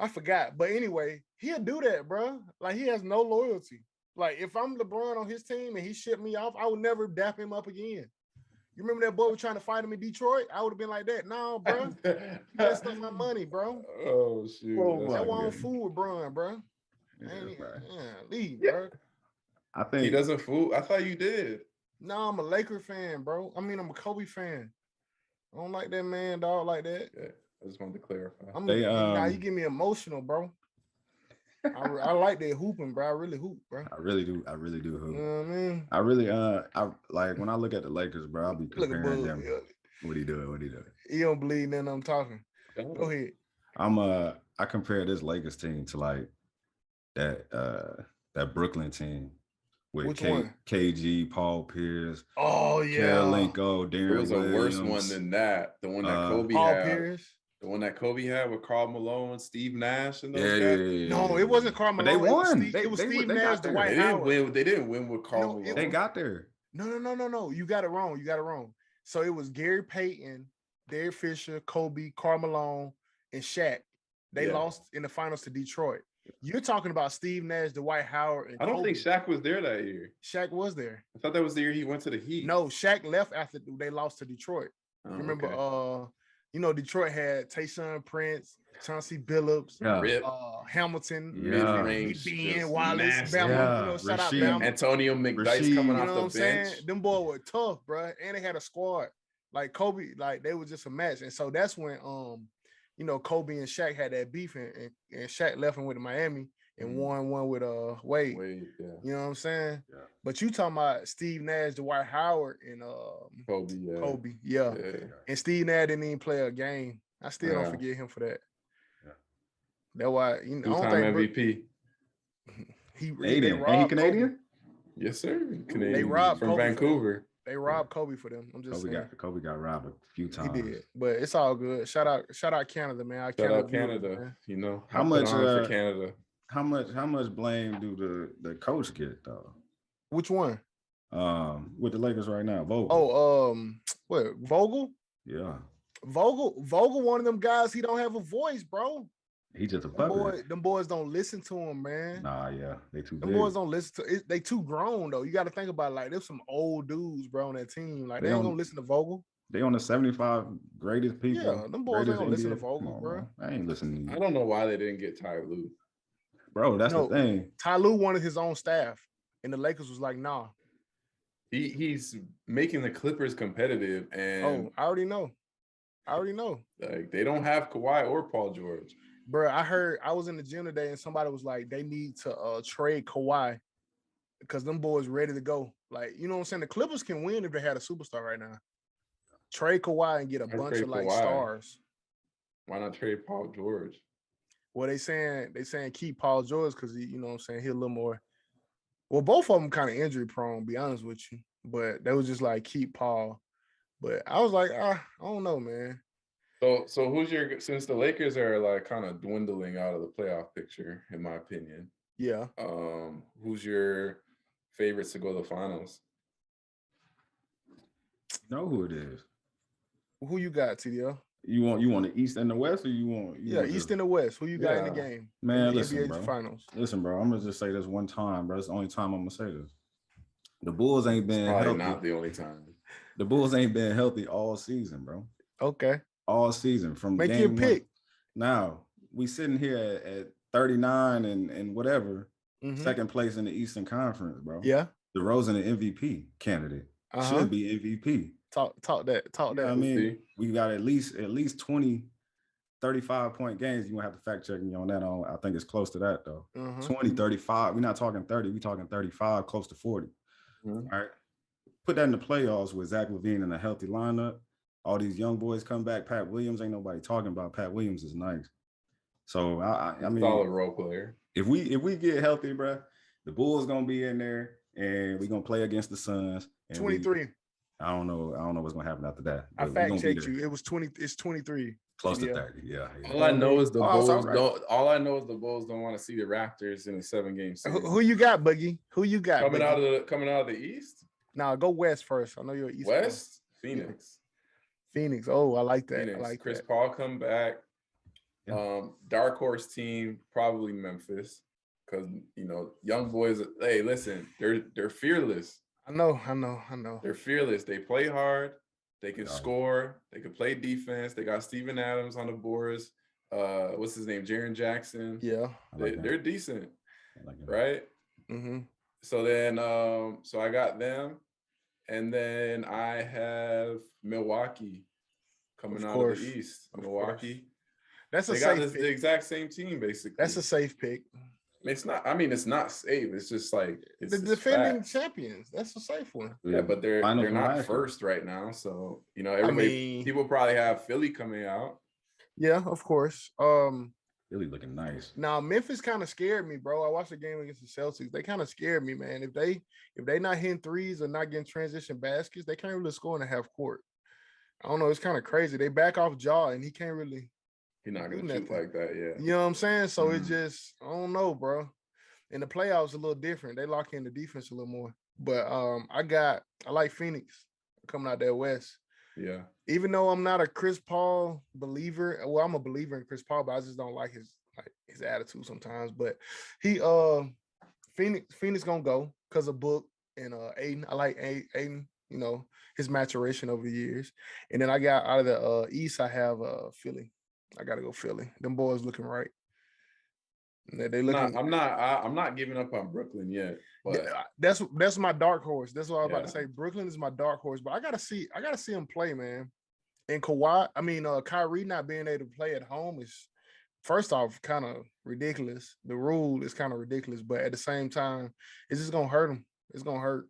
I forgot. But anyway, he'll do that, bro. Like he has no loyalty. Like if I'm LeBron on his team and he shipped me off, I would never dap him up again. You remember that boy was trying to fight him in Detroit? I would have been like that. No, bro. That's not my money, bro. Oh shoot. That won't fool with Bron, bro. Leave, bro. I think he doesn't fool. I thought you did. No, I'm a Laker fan, bro. I mean, I'm a Kobe fan. I don't like that man, dog, like that. Yeah, I just wanted to clarify. Now you get me emotional, bro. I like that hooping, bro. I really hoop, bro. I really do hoop. You know what I mean? I really I like when I look at the Lakers, bro, I'll be comparing them. What he doing? You don't believe nothing I'm talking. Go ahead. I compare this Lakers team to like that Brooklyn team with KG, Paul Pierce. Oh yeah, Karolinko, Darren. It was a worse one than that. The one that Kobe Paul had. Pierce. The one that Kobe had with Karl Malone, Steve Nash, and those guys. Yeah. No, it wasn't Karl Malone. But they won. It was Steve Nash, Dwight Howard. They didn't win with Karl Malone. They got there. No. You got it wrong. So it was Gary Payton, Derek Fisher, Kobe, Karl Malone, and Shaq. They lost in the finals to Detroit. You're talking about Steve Nash, Dwight Howard, and I don't Kobe. think Shaq was there that year. Shaq was there. I thought that was the year he went to the Heat. No, Shaq left after they lost to Detroit. Oh, remember, okay. Detroit had Tayshaun Prince, Chauncey Billups, Hamilton, Ben Wallace, Bama, shout out Bama. Antonio McDyess coming off the bench. Them boys were tough, bro, and they had a squad. Like Kobe, like they were just a match, and so that's when Kobe and Shaq had that beef, and Shaq left and went to Miami and won one with Wade. Yeah. You know what I'm saying? Yeah. But you talking about Steve Nash, Dwight Howard, and Kobe, yeah. And Steve Nash didn't even play a game. I still don't forget him for that. Yeah. That's why two-time MVP. He Canadian? Kobe. Yes, sir. Canadian. They robbed from Kobe Vancouver. They robbed Kobe for them. I'm just saying. Kobe got robbed a few times. He did, but it's all good. Shout out Canada, man. Shout out Canada. Man. How much for Canada? How much blame do the coach get though? Which one? With the Lakers right now, Vogel. Oh, what Vogel? Yeah. Vogel, one of them guys. He don't have a voice, bro. He just a puppet. Them boys don't listen to him, man. Nah, yeah, they too big. Them boys don't listen to it. They too grown though. You got to think about it, like there's some old dudes, bro, on that team. Like they ain't gonna listen to Vogel. They on the 75 greatest people. Yeah, them boys ain't gonna listen to Vogel, bro. I ain't listening to you. I don't know why they didn't get Ty Lue. Bro, that's the thing. Ty Lue wanted his own staff, and the Lakers was like, nah. He's making the Clippers competitive, and I already know. Like they don't have Kawhi or Paul George. Bro, I was in the gym today and somebody was like, they need to trade Kawhi because them boys ready to go. Like, you know what I'm saying? The Clippers can win if they had a superstar right now. Trade Kawhi and get a bunch of like stars. Why not trade Paul George? Well, they saying keep Paul George because he, you know what I'm saying, he a little more. Well, both of them kind of injury prone, to be honest with you. But they was just like keep Paul. But I was like, I don't know, man. So who's since the Lakers are like kind of dwindling out of the playoff picture, in my opinion. Yeah. Who's your favorites to go to the finals? You know who it is. Who you got, TDL? You want the East and the West, or you want East and the West? Who you got in the game? Man, listen, NBA bro. Finals. Listen, bro. I'm gonna just say this one time, bro. It's the only time I'm gonna say this. The Bulls ain't been probably healthy. Not the only time. The Bulls ain't been healthy all season, bro. Okay. All season from make game your pick. Now we sitting here at 39 and whatever. second place in the Eastern Conference, bro. Yeah. DeRozan, an MVP candidate, should be MVP. Talk that. I mean, we got at least 20, 35-point games. You're gonna have to fact check me on that. I think it's close to that though. 20, 35. We're not talking 30. We're talking 35, close to 40. All right. Put that in the playoffs with Zach LaVine in a healthy lineup. All these young boys come back. Pat Williams, ain't nobody talking about. Pat Williams is nice. So I mean, solid role player. If we get healthy, bro, the Bulls gonna be in there, and we're gonna play against the Suns. 23. I don't know what's gonna happen after that. I fact checked you. It was 20. It's 23. Close to 30. Yeah. All I know is the Bulls all I know is the Bulls don't want to see the Raptors in a 7-game series. Who you got, Boogie? Who you got? Coming out of the East? Nah, go West first. I know you're East. West? Phoenix. Phoenix. Oh, I like that. Phoenix. I like Chris that. Paul come back. Dark horse team, probably Memphis. Because young boys, hey, listen, they're fearless. I know. They're fearless. They play hard. They can score. They can play defense. They got Steven Adams on the boards. What's his name? Jaren Jackson. Yeah. They're decent. Right? So then, so I got them. And then I have Milwaukee coming out of the East. Milwaukee. That's they got the exact same team, basically. That's a safe pick. It's not. I mean, it's not safe. It's just like it's the defending champions. That's a safe one. Yeah, but they're not first right now. So people probably have Philly coming out. Yeah, of course. Philly looking nice. Now Memphis kind of scared me, bro. I watched the game against the Celtics. They kind of scared me, man. If they not hitting threes or not getting transition baskets, they can't really score in the half court. I don't know. It's kind of crazy. They back off Jaw, and he can't really. He's not gonna shoot like that, yeah. You know what I'm saying? So it just, I don't know, bro. In the playoffs, a little different. They lock in the defense a little more. But I like Phoenix coming out there West. Yeah. Even though I'm not a Chris Paul believer, well, I'm a believer in Chris Paul, but I just don't like his attitude sometimes. But Phoenix gonna go because of Book and Aiden. I like Aiden. His maturation over the years. And then I got out of the East, I have Philly. I gotta go Philly. Them boys looking right. They looking. I'm not giving up on Brooklyn yet. But that's my dark horse. That's what I was about to say. Brooklyn is my dark horse, but I gotta see him play, man. And Kyrie not being able to play at home is first off kind of ridiculous. The rule is kind of ridiculous, but at the same time, it's just gonna hurt him. It's gonna hurt.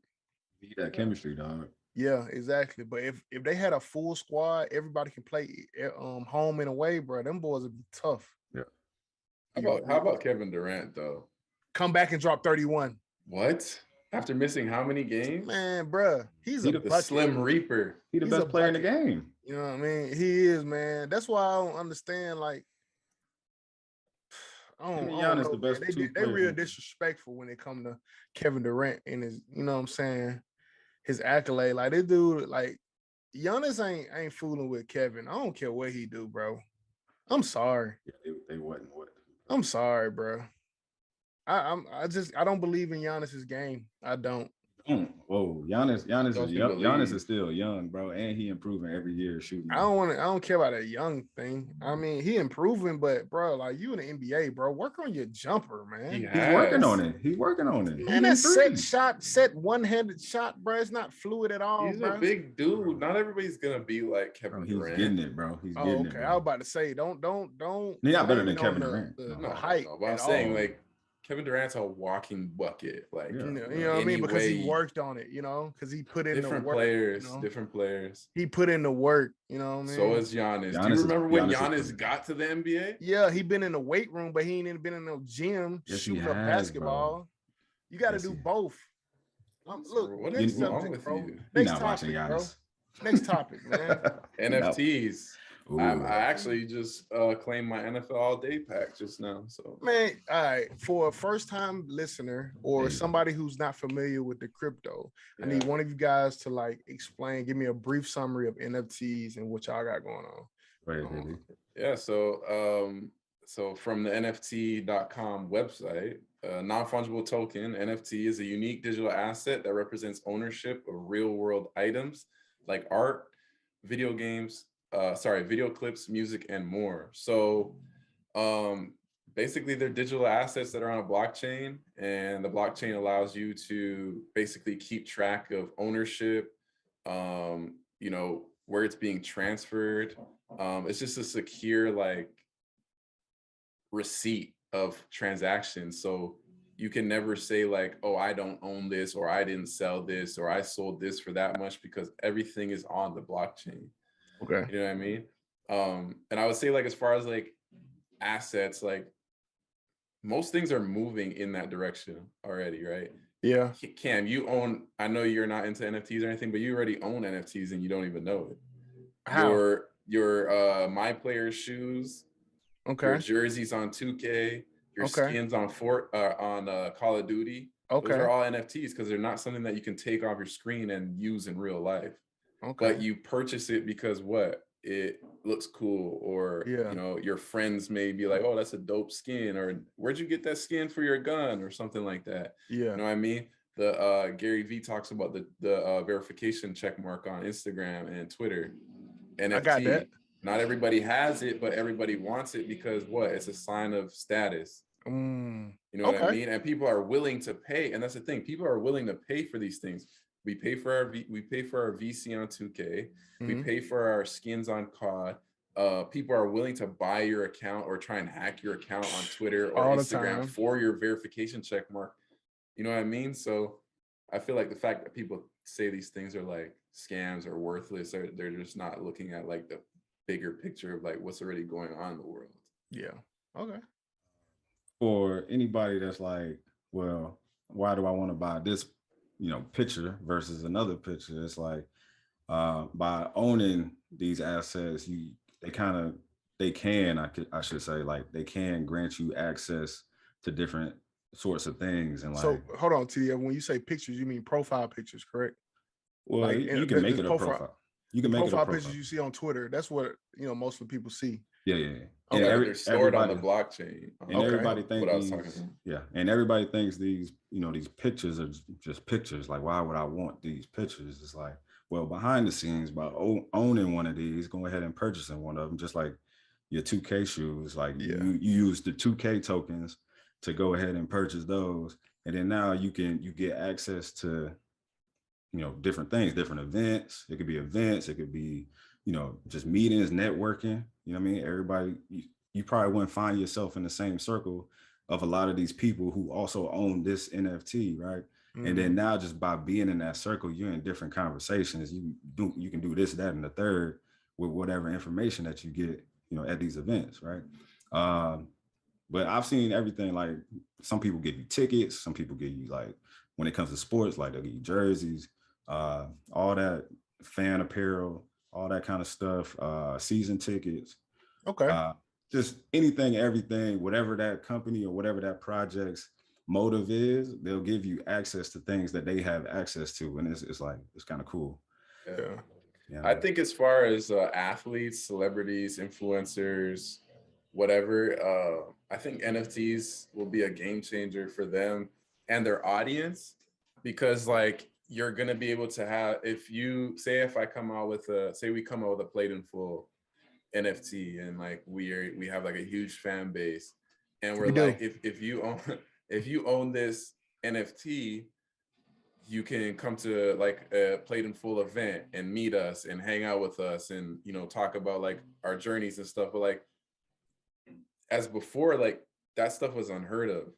Need that chemistry, dog. Yeah, exactly. But if they had a full squad, everybody can play home and away, bro. Them boys would be tough. Yeah. How about Kevin Durant though? Come back and drop 31. What? After missing how many games? Man, bro, he's the Slim Reaper. He's the best player in the game. You know what I mean? He is, man. That's why I don't understand. Like, I don't know, the best. They real disrespectful when it come to Kevin Durant and his, you know what I'm saying, his accolade. Like, this dude, like, Giannis ain't fooling with Kevin. I don't care what he do, bro. I'm sorry. Yeah, they wasn't what. I'm sorry, bro. I don't believe in Giannis's game. I don't. Whoa, Giannis is still young, bro, and he improving every year shooting. I don't care about that young thing. I mean, he improving, but bro, like, you in the NBA, bro, work on your jumper, man. He's working on it. Man, that set one-handed shot, bro. It's not fluid at all. He's a big dude. Not everybody's gonna be like Kevin Durant. He's getting it, bro. He's getting it. Okay, I was about to say, don't. He's not better than Kevin Durant. The height. But I'm saying, like, Kevin Durant's a walking bucket, like, you know what I mean, because he worked on it, because he put in different the work, players, different players. He put in the work, you know what I mean. So is Giannis. Do you remember when Giannis got to the NBA? Yeah, he been in the weight room, but he ain't been in no gym shooting up basketball. Bro. You got to do both. Look, what next is wrong subject, with bro. you? Next topic, bro. Next topic, man. NFTs. I actually just claimed my NFL All Day pack just now. So, man, all right, for a first-time listener or somebody who's not familiar with the crypto, I need one of you guys to give me a brief summary of NFTs and what y'all got going on. Right, baby. Yeah, so from the NFT.com website, non-fungible token, NFT is a unique digital asset that represents ownership of real-world items like art, video games, video clips, music, and more. So basically they're digital assets that are on a blockchain, and the blockchain allows you to basically keep track of ownership, you know, where it's being transferred. It's just a secure like receipt of transactions. So you can never say like, oh, I don't own this, or I didn't sell this, or I sold this for that much, because everything is on the blockchain. Okay. You know what I mean? And I would say like, as far as like assets, like most things are moving in that direction already, right? Yeah. Cam, you own, I know you're not into NFTs or anything, but you already own NFTs and you don't even know it. How? Your My Player shoes, your Okay. jerseys on 2K, your Okay. skins on Call of Duty. Those Okay. are all NFTs because they're not something that you can take off your screen and use in real life. Okay. But you purchase it because what? It looks cool, or Yeah. you know, your friends may be like, oh, that's a dope skin, or where'd you get that skin for your gun, or something like that. Yeah. You know what I mean? The Gary Vee talks about the verification check mark on Instagram and Twitter. NFT. I got that. Not everybody has it, but everybody wants it because what? It's a sign of status. Mm. You know what I Okay. mean? And people are willing to pay, and that's the thing. People are willing to pay for these things. We pay for our VC on 2K. We Mhm. pay for our skins on COD. People are willing to buy your account or try and hack your account on Twitter or All the Instagram time. for your verification check mark. You know what I mean? So I feel like the fact that people say these things are like scams or worthless, or they're just not looking at like the bigger picture of like what's already going on in the world. Yeah. Okay. For anybody that's like, well, why do I want to buy this, you know, picture versus another picture? It's like, by owning these assets, I should say, like, they can grant you access to different sorts of things. And So like, hold on, TDF. When you say pictures, you mean profile pictures, correct? well, Like you can make the it a profile. You the can make it a profile profile. pictures you see on Twitter. That's what, you know, most of the people see. Yeah. And Yeah, but they're stored on the blockchain. And everybody thinks what I was talking about. Yeah, and everybody thinks these, you know, these pictures are just pictures. Like, why would I want these pictures? It's like, well, behind the scenes, by owning one of these, go ahead and purchasing one of them, just like your 2K shoes. Like, Yeah. you use the 2K tokens to go ahead and purchase those, and then now you get access to, you know, different things, different events. It could be events, it could be, you know, just meetings, networking. You know what I mean? Everybody, you probably wouldn't find yourself in the same circle of a lot of these people who also own this NFT, right? Mhm. And then now, just by being in that circle, you're in different conversations. You can do this, that, and the third with whatever information that you get, you know, at these events, right? But I've seen everything. Like, some people give you tickets, some people give you, like, when it comes to sports, like, they'll give you jerseys, all that, fan apparel, all that kind of stuff, season tickets. Okay. Just anything, everything, whatever that company or whatever that project's motive is, they'll give you access to things that they have access to. And it's like, it's kind of cool. Yeah. Yeah. I think as far as athletes, celebrities, influencers, whatever, I think NFTs will be a game changer for them and their audience, because like, you're going to be able to have, if I come out with we come out with a Played in Full NFT, and like we have like a huge fan base, and we're like, if you own this NFT, you can come to like a Played in Full event and meet us and hang out with us and, you know, talk about like our journeys and stuff. But like, as before, like, that stuff was unheard of,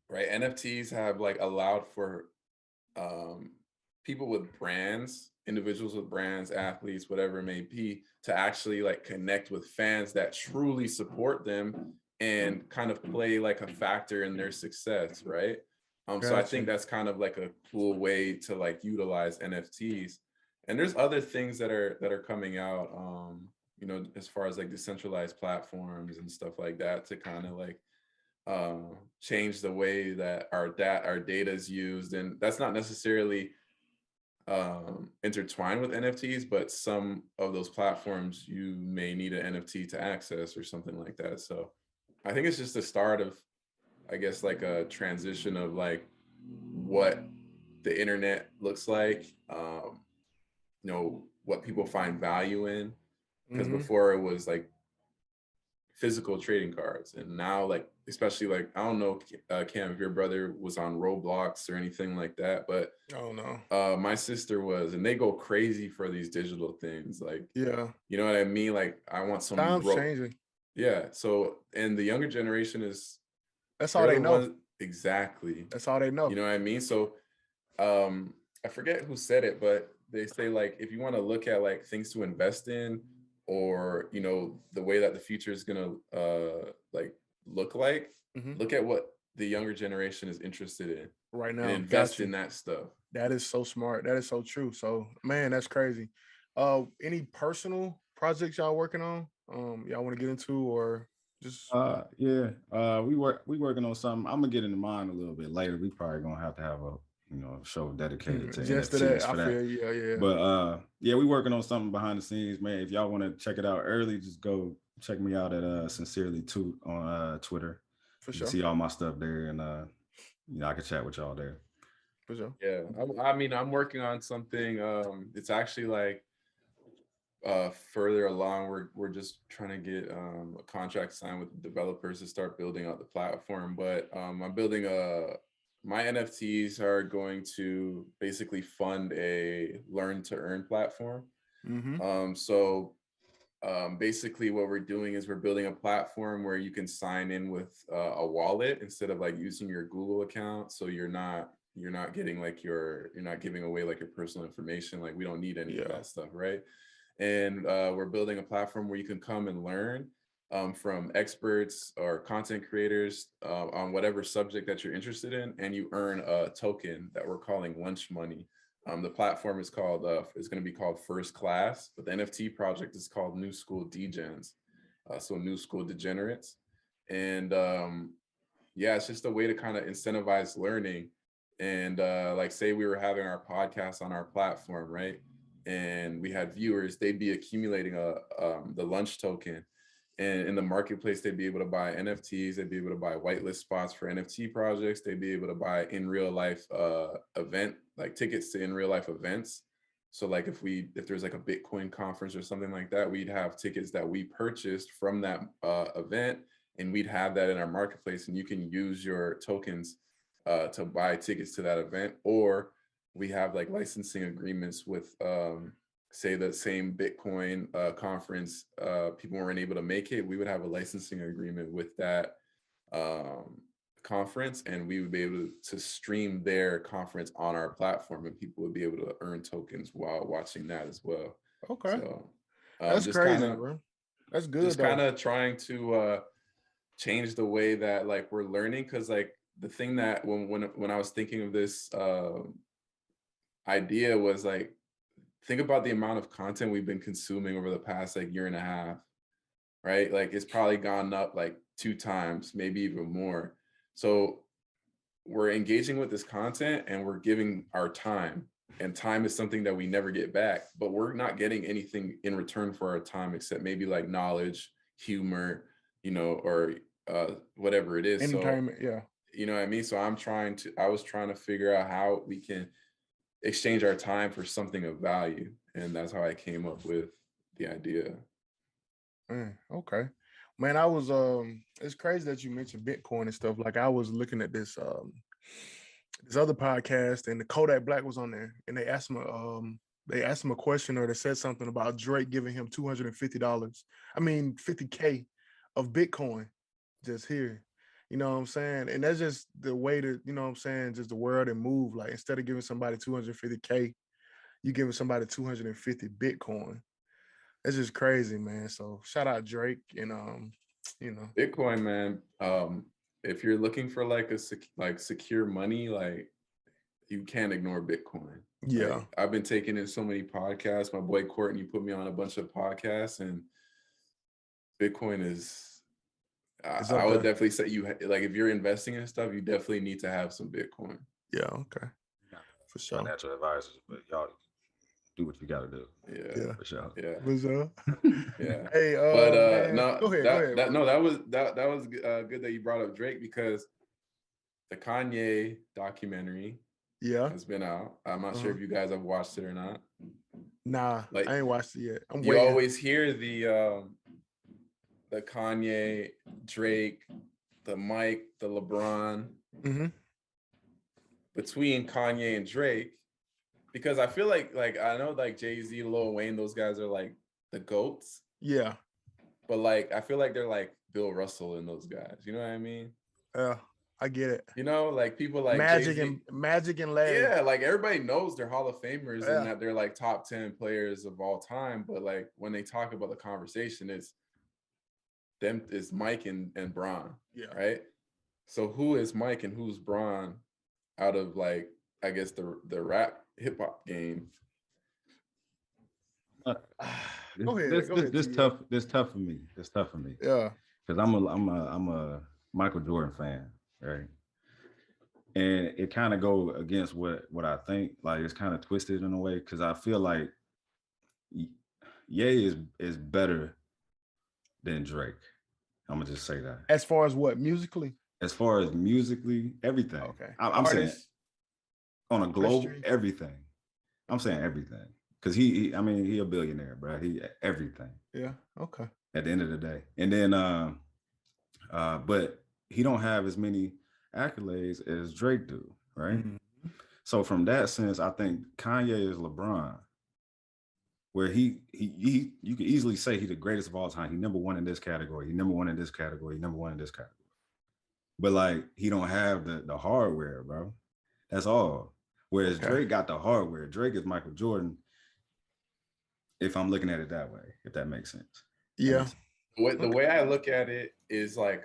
right? NFTs have like allowed for people with brands, individuals with brands, athletes, whatever it may be, to actually like connect with fans that truly support them and kind of play like a factor in their success, right? So I think that's kind of like a cool way to like utilize NFTs. And there's other things that are coming out, you know, as far as like decentralized platforms and stuff like that, to kind of like change the way that our data is used. And that's not necessarily intertwined with NFTs, but some of those platforms you may need an NFT to access or something like that. So I think it's just the start of, I guess, like a transition of like what the internet looks like, you know, what people find value in. Because before it was like physical trading cards. And now, like, especially like, I don't know, Cam, if your brother was on Roblox or anything like that, but Oh no. my sister was, and they go crazy for these digital things. Like, Yeah. you know what I mean? Like, I want some Times changing. Yeah. So, and the younger generation is, That's all they know. Exactly. That's all they know. You know what I mean? So, I forget who said it, but they say, like, if you want to look at like things to invest in, or, you know, the way that the future is gonna like look like, look at what the younger generation is interested in right now. and invest in that stuff. That is so smart. That is so true. So, man, that's crazy. Any personal projects y'all working on? Y'all want to get into, or just we working on something. I'm gonna get into mine a little bit later. We probably gonna have to have a show dedicated to just NFTs to that. for I that. feel yeah. But yeah, we working on something behind the scenes, man. If y'all want to check it out early, just go check me out at Sincerely Toot on Twitter. For you sure. can see all my stuff there, and I can chat with y'all there. For sure. Yeah, I mean, I'm working on something. It's actually like further along. We're just trying to get a contract signed with the developers to start building out the platform. But I'm building my NFTs are going to basically fund a learn to earn platform. So basically what we're doing is we're building a platform where you can sign in with a wallet instead of like using your Google account. So you're not getting like you're not giving away like your personal information. Like, we don't need any of that stuff, right? And we're building a platform where you can come and learn from experts or content creators on whatever subject that you're interested in, and you earn a token that we're calling lunch money. The platform is called is going to be called First Class, but the NFT project is called New School Degens, so New School Degenerates. And yeah, it's just a way to kind of incentivize learning. And like, say we were having our podcast on our platform, right? And we had viewers, they'd be accumulating the lunch token. And in the marketplace, they'd be able to buy NFTs, they'd be able to buy whitelist spots for NFT projects, they'd be able to buy in real life event, like tickets to in real life events. So like if there's like a Bitcoin conference or something like that, we'd have tickets that we purchased from that event, and we'd have that in our marketplace, and you can use your tokens to buy tickets to that event. Or we have like licensing agreements with say the same Bitcoin conference, people weren't able to make it, we would have a licensing agreement with that conference, and we would be able to stream their conference on our platform, and people would be able to earn tokens while watching that as well. Okay. So that's just crazy, bro. That's good. Just kind of trying to change the way that like we're learning, because like the thing that when I was thinking of this idea was like, think about the amount of content we've been consuming over the past like year and a half, right? Like, it's probably gone up like 2 times, maybe even more. So we're engaging with this content and we're giving our time, and time is something that we never get back, but we're not getting anything in return for our time except maybe like knowledge, humor, or whatever it is. Entertainment, yeah. You know what I mean? So I was trying to figure out how we can exchange our time for something of value. And that's how I came up with the idea. Okay. Man, I was it's crazy that you mentioned Bitcoin and stuff. Like, I was looking at this other podcast, and the Kodak Black was on there, and they asked him a question, or they said something about Drake giving him $250. I mean $50K of Bitcoin just here. You know what I'm saying? And that's just the way to, you know what I'm saying, just the world and move. Like, instead of giving somebody $250K, you giving somebody 250 Bitcoin. That's just crazy, man. So shout out Drake. And Bitcoin, man. If you're looking for like secure money, like, you can't ignore Bitcoin. Yeah. Like, I've been taking in so many podcasts. My boy Courtney put me on a bunch of podcasts, and Bitcoin is, I would definitely say, like, if you're investing in stuff, you definitely need to have some Bitcoin. Yeah. Okay. For sure. Financial advisors, but y'all do what you got to do. Yeah. For sure. Yeah. For sure. Yeah. Hey, but man. no, go ahead. that was good that you brought up Drake, because the Kanye documentary has been out. I'm not sure if you guys have watched it or not. Nah, like, I ain't watched it yet. I'm you waiting. always hear the the Kanye, Drake, the Mike, the LeBron, between Kanye and Drake, because I feel like I know like Jay-Z, Lil Wayne, those guys are like the GOATs. Yeah. But like I feel like they're like Bill Russell and those guys. You know what I mean? Yeah, I get it. You know, like people like Magic Jay-Z, and Larry. yeah, like everybody knows they're Hall of Famers Yeah. and that they're like top 10 players of all time. But like when they talk about the conversation, it's Mike and Bron. Yeah. Right. So who is Mike and who's Bron out of like, I guess the rap hip hop game? Go ahead. This tough for me. It's tough for me. Yeah. Because I'm a Michael Jordan fan, right? And it kind of go against what I think. Like it's kind of twisted in a way because I feel like Ye is better than Drake. I'm gonna just say that. As far as what, musically? As far as musically, everything. Okay. I'm saying on a global, History. everything. I'm saying everything. Because he a billionaire, bro. He everything. Yeah. Okay. At the end of the day. And then but he don't have as many accolades as Drake do, right? Mm-hmm. So from that sense, I think Kanye is LeBron, where you can easily say he's the greatest of all time. He number one in this category. He number one in this category. He number one in this category. But like he don't have the hardware, bro. That's all. Whereas Drake got the hardware. Drake is Michael Jordan. If I'm looking at it that way, if that makes sense. Yeah. The way I look at it is like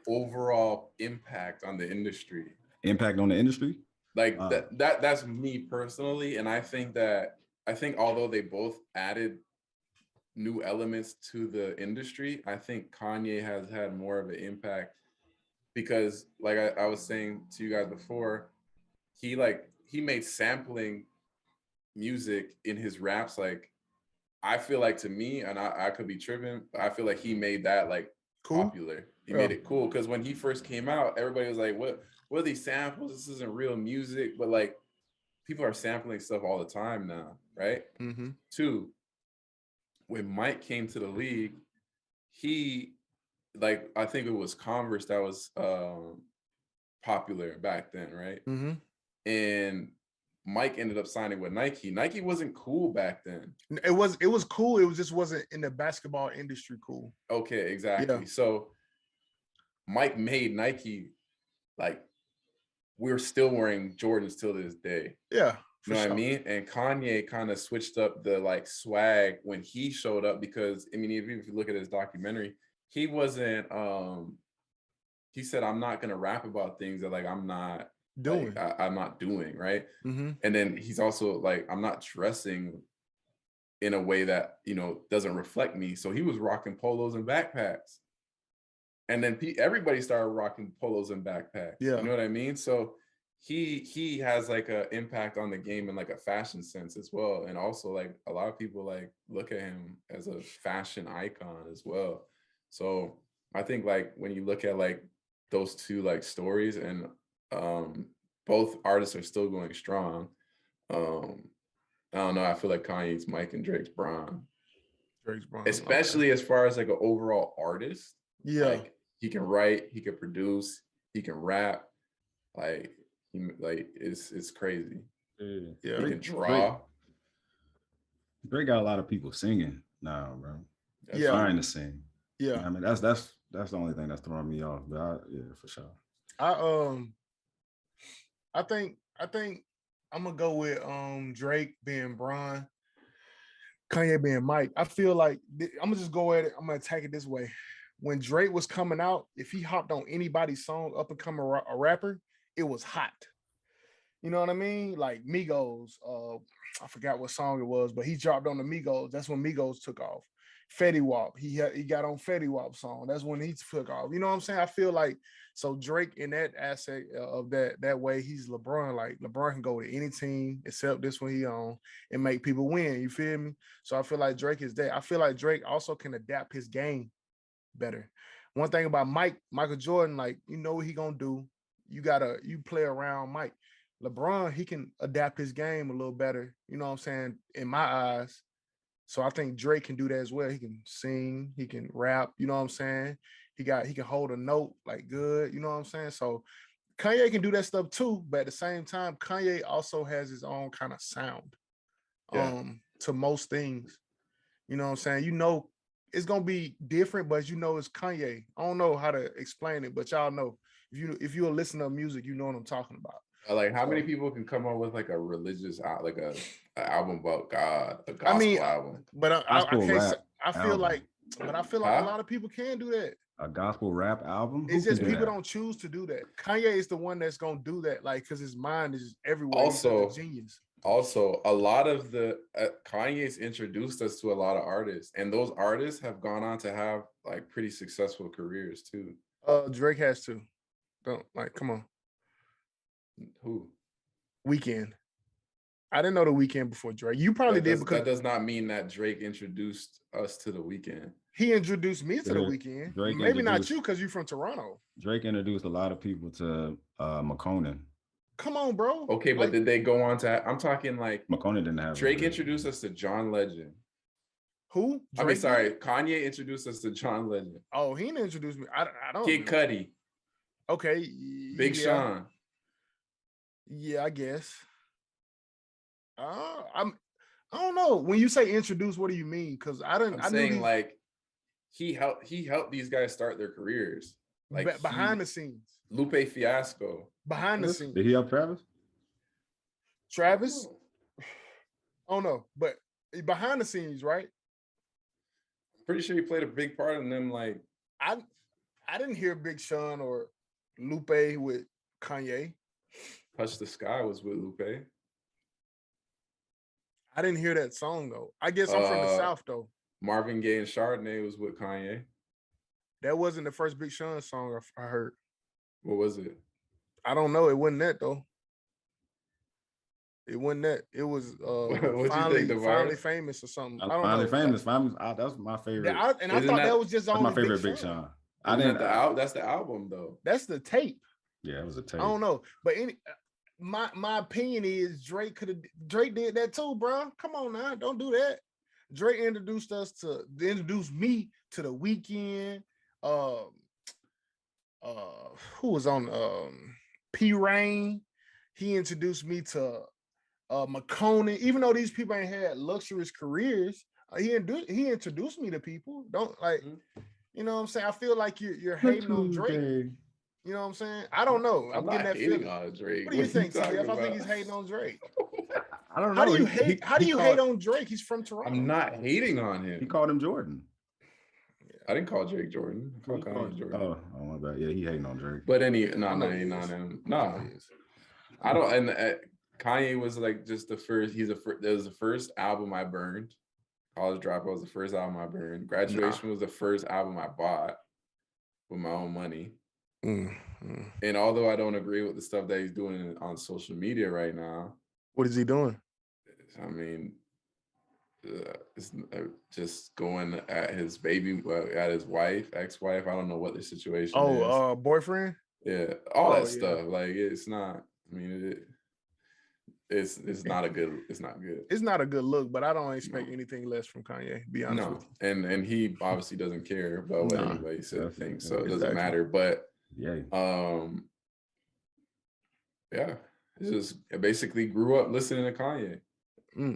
overall impact on the industry. Impact on the industry? Like that's me personally. And I think although they both added new elements to the industry, I think Kanye has had more of an impact because like I was saying to you guys before, he made sampling music in his raps. Like I feel like to me, and I could be tripping, but I feel like he made that like cool. Popular. He made it cool because when he first came out, everybody was like, what are these samples? This isn't real music. But like people are sampling stuff all the time now, right? Mm-hmm. 2, when Mike came to the league, he like I think it was Converse that was popular back then, right? Mm-hmm. And Mike ended up signing with Nike. Nike wasn't cool back then. It was cool. It just wasn't in the basketball industry cool. Okay, exactly. Yeah. So Mike made Nike like we're still wearing Jordans till this day. Yeah. You know what I mean? And Kanye kind of switched up the like swag when he showed up because I mean, if you look at his documentary, he wasn't he said, I'm not gonna rap about things that like I'm not doing. Like, I'm not doing, right? Mm-hmm. And then he's also like, I'm not dressing in a way that, you know, doesn't reflect me. So he was rocking polos and backpacks. And then everybody started rocking polos and backpacks. Yeah. You know what I mean? So he has like an impact on the game in like a fashion sense as well. And also like a lot of people like look at him as a fashion icon as well. So I think like when you look at like those two like stories and both artists are still going strong. I don't know. I feel like Kanye's Mike and Drake's Bron. Especially as far as like an overall artist. Yeah. Like he can write, he can produce, he can rap. Like it's crazy. Yeah. He can draw. Drake got a lot of people singing now, bro. Trying to sing. Yeah. I mean that's the only thing that's throwing me off. But yeah, for sure. I think I'm gonna go with Drake being Bron, Kanye being Mike. I feel like I'm gonna just go at it. I'm gonna attack it this way. When Drake was coming out, if he hopped on anybody's song, up and coming a rapper, it was hot. You know what I mean? Like Migos. I forgot what song it was, but he dropped on the Migos. That's when Migos took off. Fetty Wap. He got on Fetty Wap song. That's when he took off. You know what I'm saying? I feel like so Drake in that aspect of that way, he's LeBron. Like LeBron can go to any team except this one he on and make people win. You feel me? So I feel like Drake is that. I feel like Drake also can adapt his game better. One thing about Michael Jordan, like you know what he gonna do. You play around Mike. LeBron, he can adapt his game a little better. You know what I'm saying? In my eyes. So I think Drake can do that as well. He can sing, he can rap, you know what I'm saying? He can hold a note like good, you know what I'm saying? So Kanye can do that stuff too, but at the same time, Kanye also has his own kind of sound to most things. You know what I'm saying? You know, it's gonna be different, but you know it's Kanye. I don't know how to explain it, but y'all know if you're a listener of music, you know what I'm talking about. Like, how many people can come up with like a religious, like a album about God, a gospel album? But I feel like a Huh? lot of people can do that. A gospel rap album? It's just people don't choose to do that. Kanye is the one that's gonna do that, like, because his mind is everywhere. Also, he's a genius. Also, a lot of the Kanye's introduced us to a lot of artists, and those artists have gone on to have like pretty successful careers too. Drake has to. Don't come on. Who? Weeknd. I didn't know the Weeknd before Drake. You probably did because that does not mean that Drake introduced us to the Weeknd. He introduced me to the Weeknd. Maybe not you because you're from Toronto. Drake introduced a lot of people to McConan. Come on, bro. Okay, but did they go on to? I'm talking like McConan didn't have. Drake introduced us to John Legend. Who? Drake? I mean, sorry, Kanye introduced us to John Legend. Oh, he didn't introduce me. I don't. Kid Cudi. Okay. Big Sean. Yeah, I guess. I don't know. When you say introduce, what do you mean? Because I'm saying like he helped these guys start their careers. Like behind the scenes. Lupe Fiasco. Behind the scenes. Did he help Travis? Travis? I don't know, but behind the scenes, right? Pretty sure he played a big part in them. Like I didn't hear Big Sean or Lupe with Kanye. Touch the Sky was with Lupe. I didn't hear that song though. I guess I'm from the South though. Marvin Gaye and Chardonnay was with Kanye. That wasn't the first Big Sean song I heard. What was it? I don't know. It wasn't that though. It wasn't that. It was finally famous or something. I don't know. Famous. That's my favorite. I thought that was just only my favorite Big Sean. That's the album though. That's the tape. Yeah, it was a tape. I don't know, but my opinion is Drake did that too, bro. Come on now, don't do that. Drake introduced me to the Weeknd. Who was on P Rain? He introduced me to McConan. Even though these people ain't had luxurious careers, he introduced me to people. Don't you know what I'm saying? I feel like you're hating on Drake. You know what I'm saying? I don't know. I'm getting that feeling. On Drake. What do you think, TF? I think he's hating on Drake. I don't know. How do you hate on Drake? He's from Toronto. I'm not hating on him. He called him Jordan. Yeah. I didn't call Drake Jordan. I called Kanye Jordan. Oh my bad. Yeah, he hating on Drake. But he ain't on him. No, I don't. And Kanye was like just the first. That was the first album I burned. College Dropout was the first album I burned. Graduation was the first album I bought with my own money. And although I don't agree with the stuff that he's doing on social media right now, what is he doing? I mean, it's just going at his baby, at his ex-wife. I don't know what the situation is. Boyfriend? Yeah, all that stuff. Like it's not. I mean, it's not a good. It's not good. It's not a good look, but I don't expect anything less from Kanye. Be honest with you. And he obviously doesn't care about what anybody said. I think so. It doesn't matter. But I basically grew up listening to Kanye.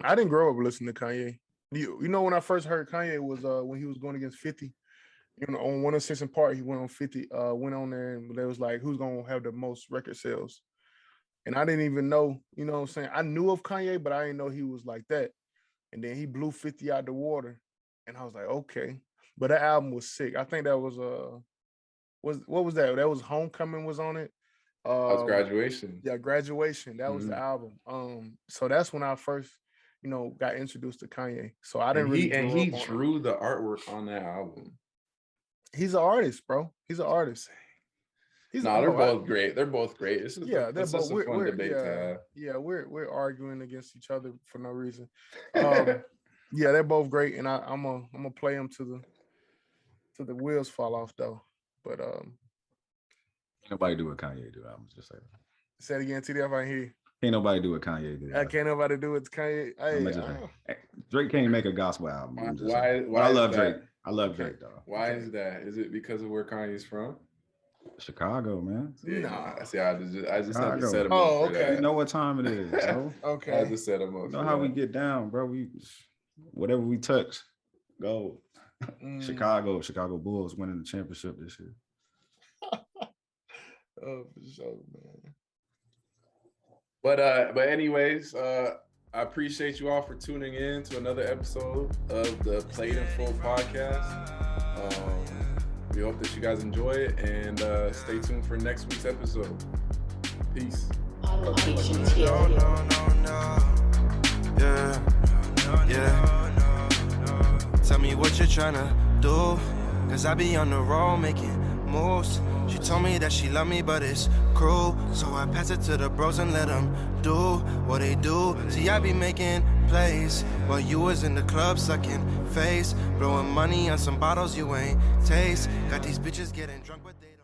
I didn't grow up listening to Kanye. You know when I first heard Kanye was when he was going against 50. You know, on 106 and Park, he went on 50. Went on there and they was like, who's gonna have the most record sales? And I didn't even know. You know what I'm saying? I knew of Kanye, but I didn't know he was like that. And then he blew 50 out the water, and I was like, okay. But that album was sick. I think that was what was that? That was Homecoming was on it. That was Graduation. Yeah, Graduation. That was the album. So that's when I first, got introduced to Kanye. So I didn't he drew the artwork on that album. He's an artist, bro. He's an artist. They're both great. They're both great. It's just they're both. Just a fun debate to have. Yeah, we're arguing against each other for no reason. Yeah, they're both great, and I'm gonna play them to the wheels fall off though. But nobody do what Kanye do. I'm just saying. Say it again, TDF. I hear you. Can't nobody do what Kanye did. Can't nobody do it. Kanye. Hey, Drake can't make a gospel album. Why But I love is Drake. that? I love Drake though. Why is that? Is it because of where Kanye's from? Chicago, man. Nah. See, I just had to Chicago. set him Oh, up for okay. You that. know what time it is, bro. I Okay. had to set him up. You know for how we that. get down, bro. We whatever we touch, go. Chicago Bulls winning the championship this year. Oh, for sure, man. But anyways, I appreciate you all for tuning in to another episode of the Played in Full podcast. We hope that you guys enjoy it, and stay tuned for next week's episode. Peace. No. Yeah. Tell me what you're trying to do, cause I be on the road making moves. She told me that she love me, but it's cruel. So I pass it to the bros and let them do what they do. See, I be making plays while you was in the club sucking face, blowing money on some bottles you ain't taste. Got these bitches getting drunk, but they don't.